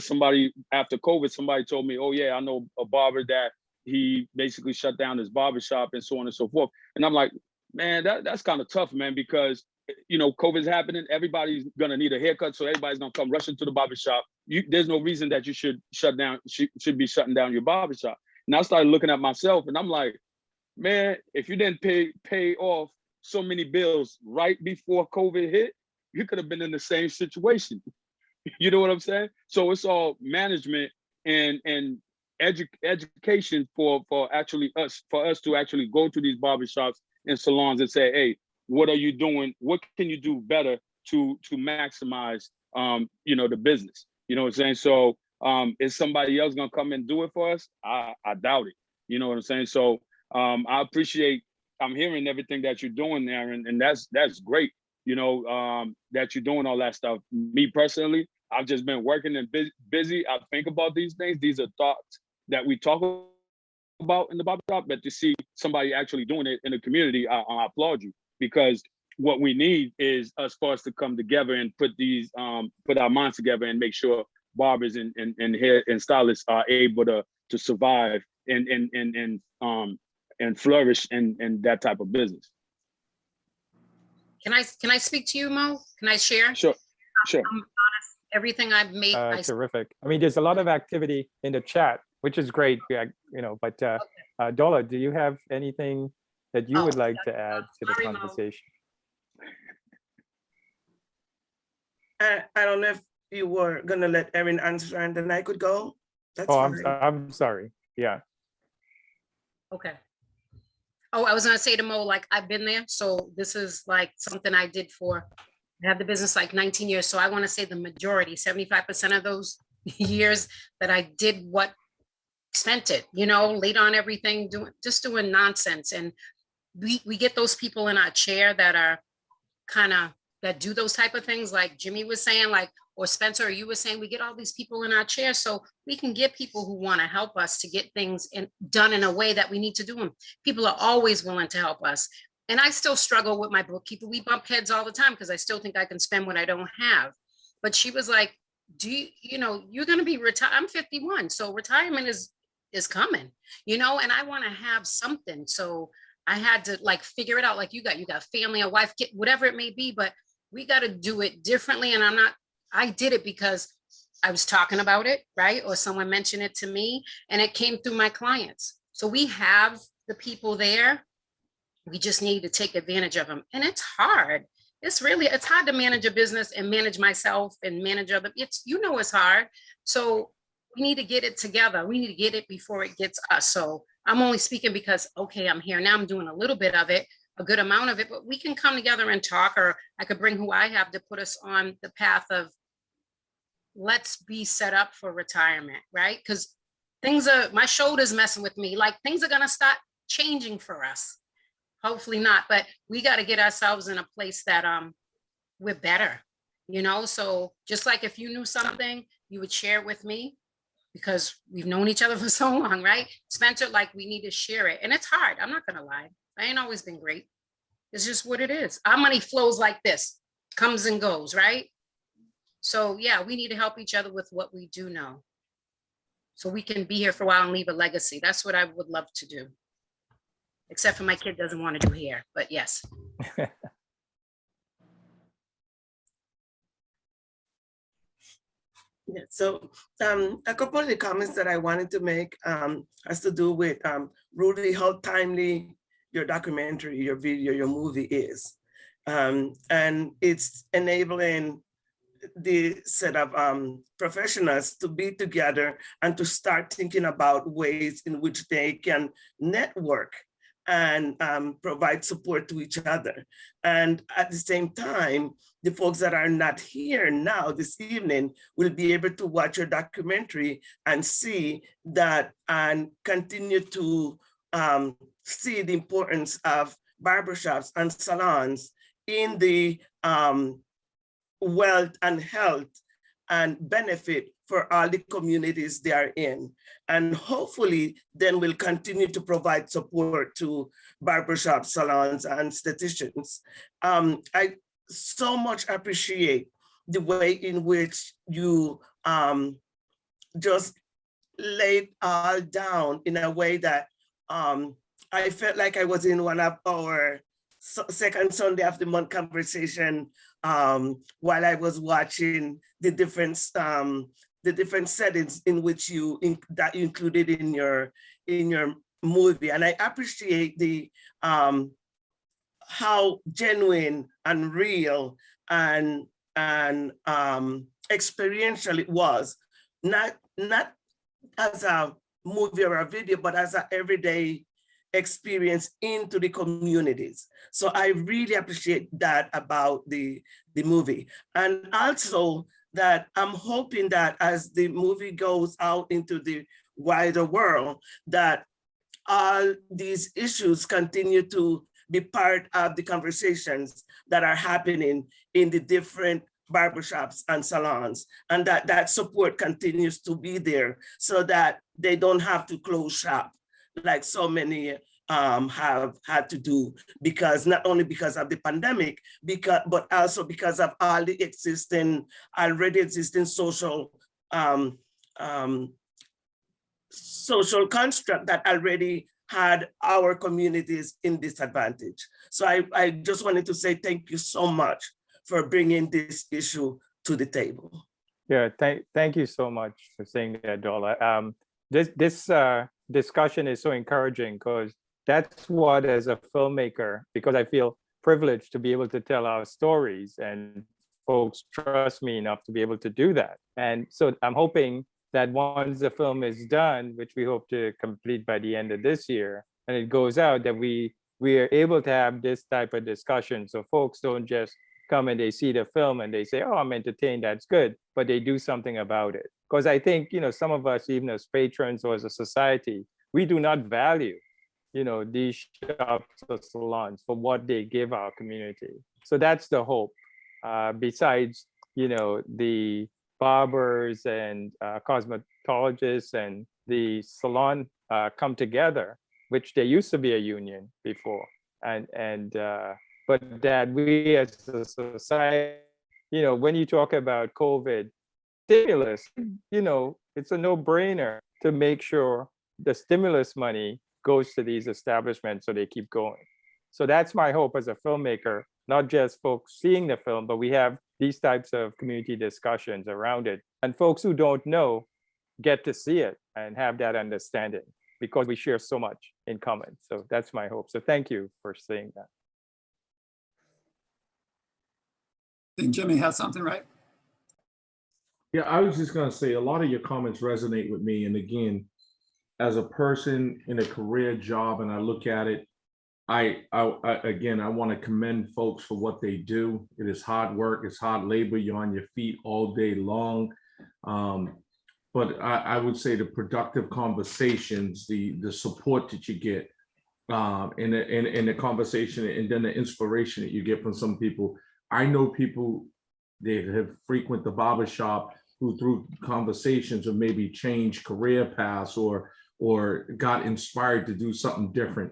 after COVID, somebody told me, oh yeah, I know a barber that he basically shut down his barbershop and so on and so forth. And I'm like, man, that's kind of tough, man, because COVID's happening, everybody's gonna need a haircut, so everybody's gonna come rushing to the barbershop. There's no reason that you should be shutting down your barbershop. And I started looking at myself and I'm like, man, if you didn't pay off so many bills right before COVID hit, you could have been in the same situation. You know what I'm saying? So it's all management and education for us to actually go to these barbershops and salons and say, hey, what are you doing? What can you do better to maximize the business? You know what I'm saying? So is somebody else gonna come and do it for us? I doubt it. You know what I'm saying? So I appreciate, I'm hearing everything that you're doing there, and that's great. That you're doing all that stuff. Me personally, I've just been working and busy. I think about these things. These are thoughts that we talk about in the barbershop, but to see somebody actually doing it in the community, I applaud you, because what we need is us for us to come together and put our minds together and make sure barbers and hair and stylists are able to survive and flourish in that type of business. Can I speak to you, Mo? Can I share? Sure. I'm honest. Everything I've made. Terrific. I mean, there's a lot of activity in the chat, which is great. But Dola, do you have anything that you would like to add to the conversation? I don't know if you were gonna let Erin answer and then I could go. That's fine. I'm sorry. Yeah. Okay. Oh, I was gonna say to Mo, like, I've been there. So this is like something I did I have the business like 19 years. So I want to say the majority, 75% of those years that I did spent it, laid on everything, doing nonsense. And we get those people in our chair that are that do those type of things, like Jimmy was saying, or Spencer, or you were saying, we get all these people in our chair so we can get people who want to help us to get things done in a way that we need to do them. People are always willing to help us. And I still struggle with my bookkeeper. We bump heads all the time because I still think I can spend what I don't have. But she was like, you're going to be retired. I'm 51. So retirement is coming, and I want to have something. So I had to figure it out. Like you got family, a wife, kid, whatever it may be, but we got to do it differently. And I did it because I was talking about it, right? Or someone mentioned it to me and it came through my clients. So we have the people there. We just need to take advantage of them. And it's hard. It's hard to manage a business and manage myself and manage other. It's hard. So we need to get it together. We need to get it before it gets us. So I'm only speaking because, okay, I'm here now. I'm doing a little bit of it, a good amount of it, but we can come together and talk, or I could bring who I have to put us on the path of let's be set up for retirement, right? Because my shoulder's messing with me. Things are going to start changing for us. Hopefully not, but we got to get ourselves in a place that we're better, So just like if you knew something, you would share it with me because we've known each other for so long, right? Spencer, we need to share it. And it's hard. I'm not going to lie. I ain't always been great. It's just what it is. Our money flows like this, comes and goes, right? So yeah, we need to help each other with what we do know. So we can be here for a while and leave a legacy. That's what I would love to do. Except for my kid doesn't want to do hair, but yes. Yeah, so a couple of the comments that I wanted to make has to do with Rudy, how timely your documentary, your video, your movie is. And it's enabling the set of professionals to be together and to start thinking about ways in which they can network and provide support to each other. And at the same time, the folks that are not here now this evening will be able to watch your documentary and see that and continue to see the importance of barbershops and salons in the wealth and health and benefit for all the communities they are in. And hopefully then we'll continue to provide support to barbershops, salons, and estheticians. I so much appreciate the way in which you just laid all down in a way that I felt like I was in one of our second Sunday of the month conversation while I was watching the different settings in which that you included in your movie. And I appreciate the how genuine and real and experiential it was, not as a movie or a video, but as an everyday experience into the communities. So I really appreciate that about the movie. And also that I'm hoping that as the movie goes out into the wider world, that all these issues continue to be part of the conversations that are happening in the different barbershops and salons, and that support continues to be there so that they don't have to close shop like so many have had to do, because not only because of the pandemic, but also because of all the already existing social social construct that already had our communities in disadvantage. So I just wanted to say thank you so much for bringing this issue to the table. Yeah, thank you so much for saying that, Dola. This discussion is so encouraging because that's what, as a filmmaker, because I feel privileged to be able to tell our stories and folks trust me enough to be able to do that. And so I'm hoping that once the film is done, which we hope to complete by the end of this year, and it goes out, that we are able to have this type of discussion. So folks don't just come and they see the film and they say, oh, I'm entertained, that's good, but they do something about it. Because I think, some of us, even as patrons or as a society, we do not value, these shops or salons for what they give our community. So that's the hope. Besides, the barbers and cosmetologists and the salon come together, which there used to be a union before, but that we as a society, when you talk about COVID stimulus, it's a no-brainer to make sure the stimulus money goes to these establishments so they keep going. So that's my hope as a filmmaker, not just folks seeing the film, but we have these types of community discussions around it. And folks who don't know get to see it and have that understanding because we share so much in common. So that's my hope. So thank you for saying that. I think Jimmy has something, right? Yeah, I was just gonna say a lot of your comments resonate with me. And again, as a person in a career job, and I look at it, I want to commend folks for what they do. It is hard work, it's hard labor. You're on your feet all day long. But I would say the productive conversations, the support that you get in the conversation, and then the inspiration that you get from some people. I know people that have frequent the barbershop who through conversations have maybe changed career paths or got inspired to do something different.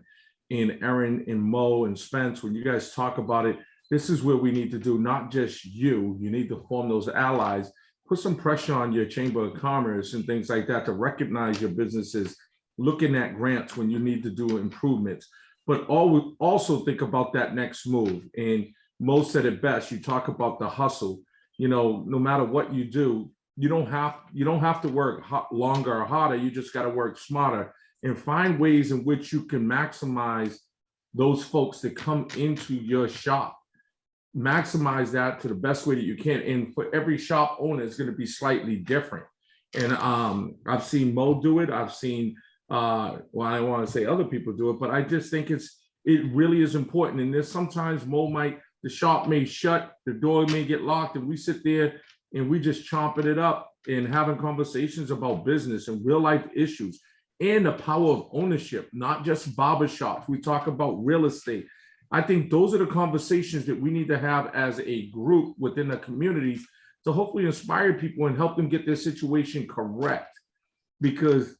And Erin and Mo and Spence, when you guys talk about it, this is where we need to do, not just you need to form those allies, put some pressure on your Chamber of Commerce and things like that to recognize your businesses, looking at grants when you need to do improvements, but always also think about that next move. And Mo said it best, you talk about the hustle, no matter what you do, you don't have to work longer or harder, you just got to work smarter and find ways in which you can maximize those folks that come into your shop. Maximize that to the best way that you can. And for every shop owner, it's going to be slightly different. And I've seen Mo do it. I've seen, I don't want to say other people do it, but I just think it really is important. And there's sometimes the shop may shut, the door may get locked, and we sit there and we just chomping it up and having conversations about business and real life issues. And the power of ownership, not just barbershops. We talk about real estate. I think those are the conversations that we need to have as a group within the communities to hopefully inspire people and help them get their situation correct, because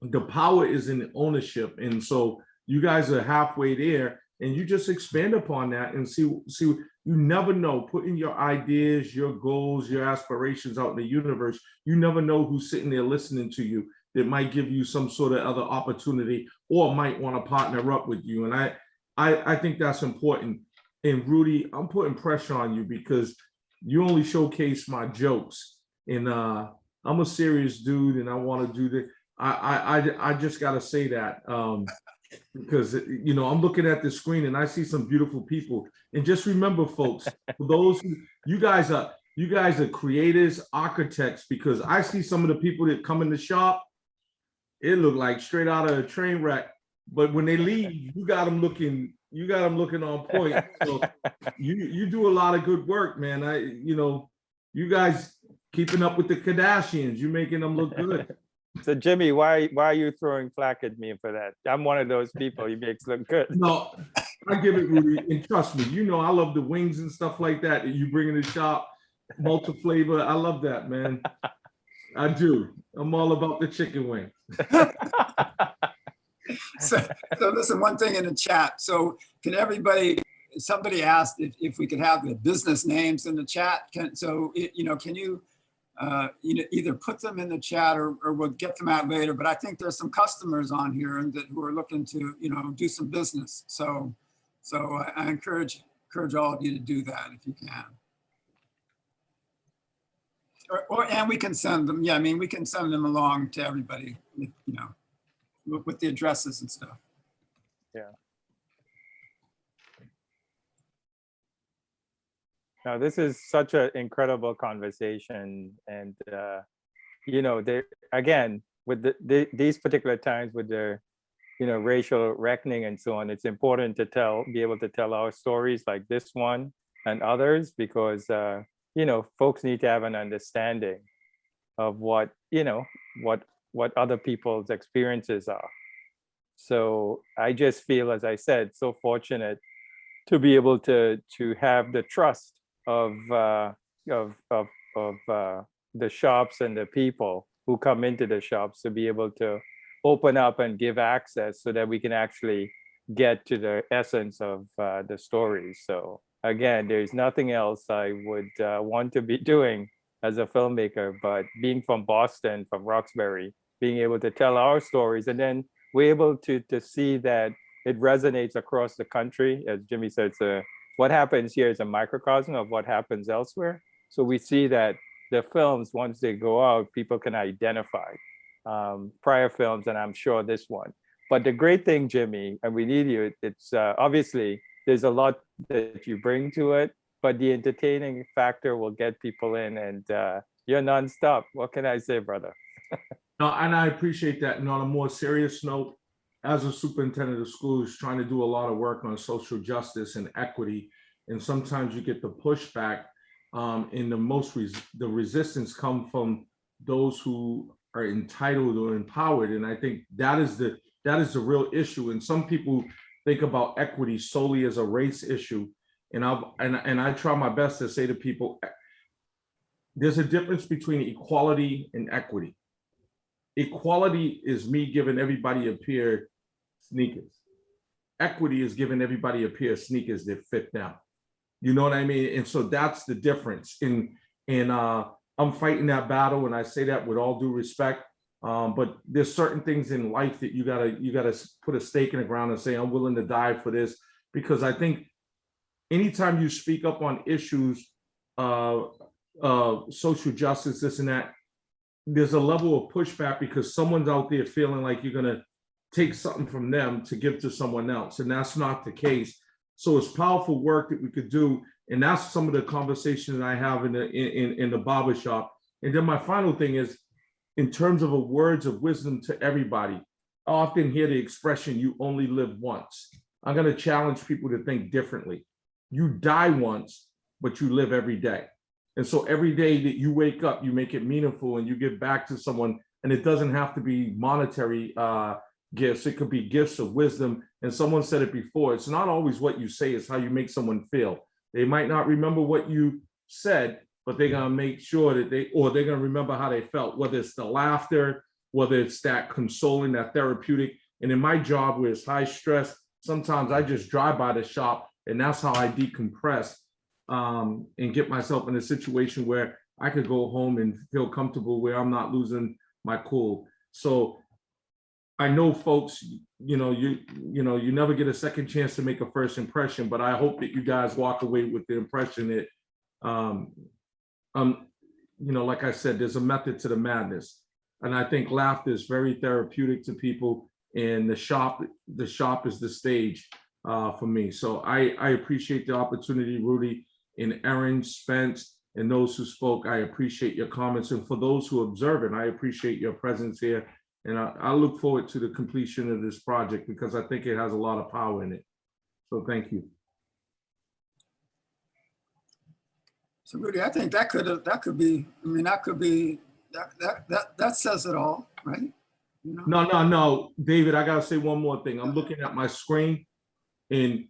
the power is in ownership. And so you guys are halfway there, and you just expand upon that and see, you never know, putting your ideas, your goals, your aspirations out in the universe, you never know who's sitting there listening to you that might give you some sort of other opportunity or might want to partner up with you. And I think that's important. And Rudy, I'm putting pressure on you because you only showcase my jokes. And I'm a serious dude and I want to do this. I just gotta say that because I'm looking at the screen and I see some beautiful people. And just remember, folks, for those who you guys are creators, architects, because I see some of the people that come in the shop, it look like straight out of a train wreck. But when they leave, you got them looking on point. So you do a lot of good work, man. You guys keeping up with the Kardashians, you making them look good. So Jimmy, why are you throwing flack at me for that? I'm one of those people you makes look good. No, I give it, Rudy, and trust me, I love the wings and stuff like that you bring in the shop, multi-flavor. I love that, man. I do. I'm all about the chicken wing. So listen, one thing in the chat. So can somebody asked if we could have the business names in the chat. Can you either put them in the chat or we'll get them out later. But I think there's some customers on here who are looking to, do some business. So I encourage all of you to do that if you can. And we can send them. Yeah, I mean, we can send them along to everybody, with the addresses and stuff. Yeah. Now, this is such an incredible conversation. And, again, with these particular times with the, racial reckoning and so on, it's important to be able to tell our stories like this one and others, because, folks need to have an understanding of what other people's experiences are. So I just feel, as I said, so fortunate to be able to have the trust of the shops and the people who come into the shops to be able to open up and give access so that we can actually get to the essence of the story. So again, there's nothing else I would want to be doing as a filmmaker, but being from Boston, from Roxbury, being able to tell our stories, and then we're able to see that it resonates across the country. As Jimmy said, what happens here is a microcosm of what happens elsewhere. So we see that the films, once they go out, people can identify prior films, and I'm sure this one. But the great thing, Jimmy, and we need you, it's obviously there's a lot that you bring to it, but the entertaining factor will get people in, and you're nonstop. What can I say, brother? No, and I appreciate that. And on a more serious note, as a superintendent of schools, trying to do a lot of work on social justice and equity, and sometimes you get the pushback, and the resistance come from those who are entitled or empowered, and I think that is the real issue. And some people think about equity solely as a race issue, and I try my best to say to people, there's a difference between equality and equity. Equality is me giving everybody a pair of sneakers. Equity is giving everybody a pair of sneakers that fit them. You know what I mean? And so that's the difference. And I'm fighting that battle, and I say that with all due respect. But there's certain things in life that you gotta put a stake in the ground and say, I'm willing to die for this, because I think anytime you speak up on issues, social justice, this and that, there's a level of pushback because someone's out there feeling like you're gonna take something from them to give to someone else, and that's not the case. So it's powerful work that we could do, and that's some of the conversations I have in the barbershop. And then my final thing is, in terms of a words of wisdom to everybody, I often hear the expression, you only live once. I'm gonna challenge people to think differently. You die once, but you live every day. And so every day that you wake up, you make it meaningful and you give back to someone. And it doesn't have to be monetary gifts. It could be gifts of wisdom. And someone said it before, it's not always what you say, it's how you make someone feel. They might not remember what you said, but they're gonna make sure that they're gonna remember how they felt, whether it's the laughter, whether it's that consoling, that therapeutic. And in my job where it's high stress, sometimes I just drive by the shop, and that's how I decompress and get myself in a situation where I could go home and feel comfortable, where I'm not losing my cool. So I know, folks, you never get a second chance to make a first impression, but I hope that you guys walk away with the impression that, like I said, there's a method to the madness. And I think laughter is very therapeutic to people, and the shop is the stage for me. So I appreciate the opportunity, Rudy, and Erin, Spence, and those who spoke. I appreciate your comments. And for those who observe it, I appreciate your presence here. And I look forward to the completion of this project because I think it has a lot of power in it. So thank you. So Rudy, I think that could be, I mean, that says it all, right? You know? No, David, I gotta say one more thing. I'm looking at my screen and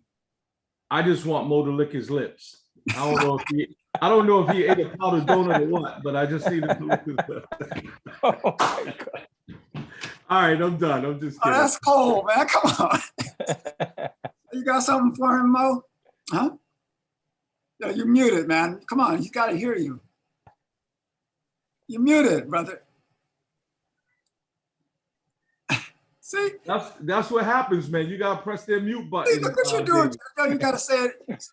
I just want Mo to lick his lips. I don't know if he ate a powdered donut or what, but I just need him to lick his lips. Oh my God. All right, I'm done. I'm just kidding. Oh, that's cold, man. Come on. You got something for him, Mo? Huh? No, you're muted, man. Come on, he's got to hear you. You're muted, brother. See? That's what happens, man. You gotta press their mute button. See, look what you're doing. You gotta say it.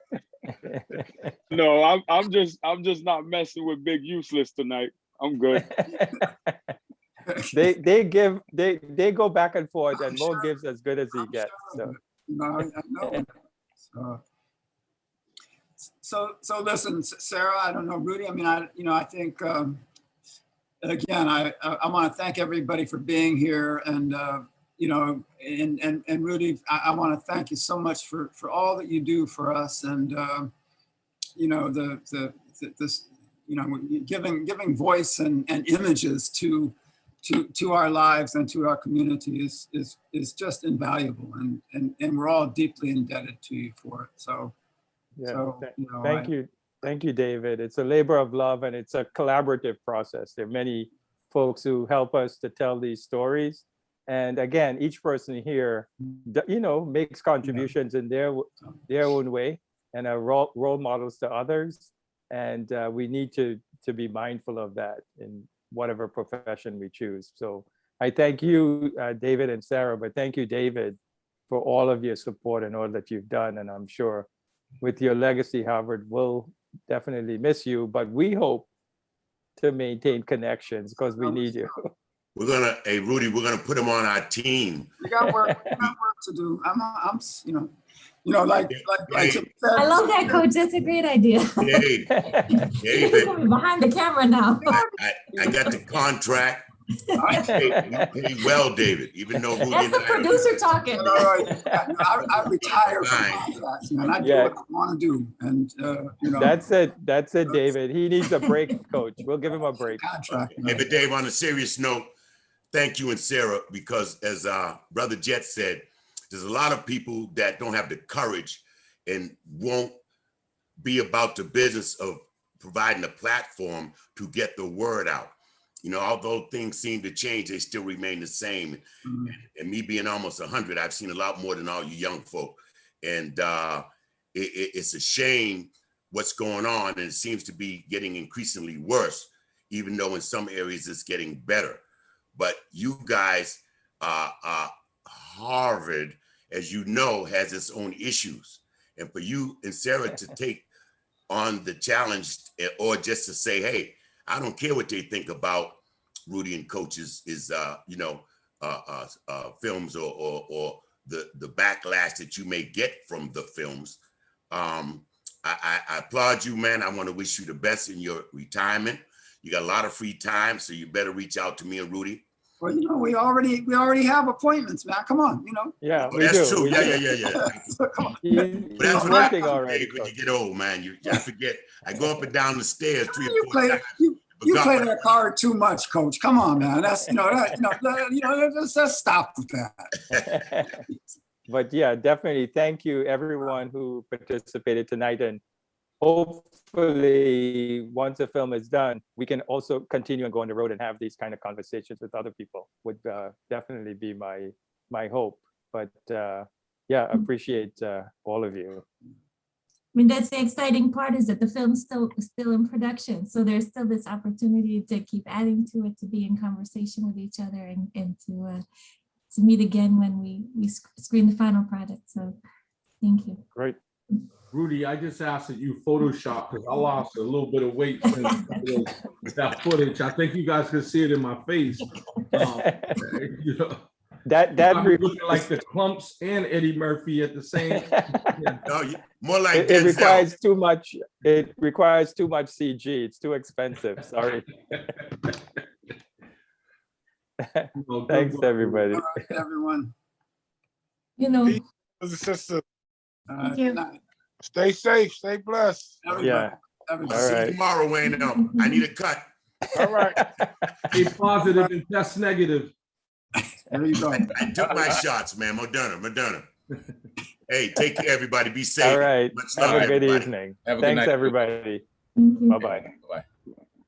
No, I'm just not messing with Big Useless tonight. I'm good. they go back and forth, and Mo gives as good as he gets. So. No, I know. So listen, Sarah. I don't know, Rudy. I mean, I think again, I want to thank everybody for being here, and and Rudy, I want to thank you so much for all that you do for us, and giving voice and images to our lives and to our community is just invaluable, and we're all deeply indebted to you for it. So, yeah, thank you, David. It's a labor of love, and it's a collaborative process. There are many folks who help us to tell these stories, and again, each person here, makes contributions in their own way, and are role models to others, and we need to be mindful of that in whatever profession we choose. So I thank you, David and Sarah, but thank you, David, for all of your support and all that you've done. And I'm sure with your legacy, Harvard will definitely miss you, but we hope to maintain connections because we need you. Hey, Rudy, we're gonna put him on our team. We got work to do. I'm like I love that, Coach. That's a great idea. David, behind the camera now. I got the contract. We pay well, David, even though Rudy That's the producer talking. I retire from contracts, man. I do what I want to do, and That's it, David. He needs a break, Coach. We'll give him a break. Contract. Hey, but Dave, on a serious note, thank you and Sarah, because as Brother Jet said, there's a lot of people that don't have the courage and won't be about the business of providing a platform to get the word out. Although things seem to change, they still remain the same. Mm-hmm. And me being almost 100, I've seen a lot more than all you young folk. And it's a shame what's going on, and it seems to be getting increasingly worse, even though in some areas it's getting better. But you guys, Harvard, as you know, has its own issues. And for you and Sarah to take on the challenge, or just to say, hey, I don't care what they think about Rudy and Coach's films or the backlash that you may get from the films. I applaud you, man. I want to wish you the best in your retirement. You got a lot of free time, so you better reach out to me and Rudy. Well, we already have appointments, man. Come on, Yeah, that's do. true. Yeah. So come on. But that's what working happens, already. When you get old, man. I forget. I go up and down the stairs 3 or 4 times. You play that card too much, Coach. Come on, man. That's let's stop with that. But yeah, definitely. Thank you, everyone who participated tonight, and hopefully, once the film is done, we can also continue and go on the road and have these kind of conversations with other people. Would definitely be my hope. But appreciate all of you. I mean, that's the exciting part, is that the film's still in production. So there's still this opportunity to keep adding to it, to be in conversation with each other, and to meet again when we screen the final product. So thank you. Great. Rudy, I just asked that you Photoshop because I lost a little bit of weight since that footage. I think you guys can see it in my face. You know, I'm looking like the Clumps and Eddie Murphy at the same. No, more like it requires too much. It requires too much CG. It's too expensive. Sorry. Thanks, everybody. All right, everyone. You know, Sister, thank you. stay safe, stay blessed. Yeah. I'll see you tomorrow, Wayne. I need a cut. All right. Be positive and test negative. There you go. I took my shots, man. Moderna. Hey, take care, everybody. Be safe. All right. Much Have love, a good everybody. evening. Have a good Thanks, night. everybody. Thank you. Bye-bye.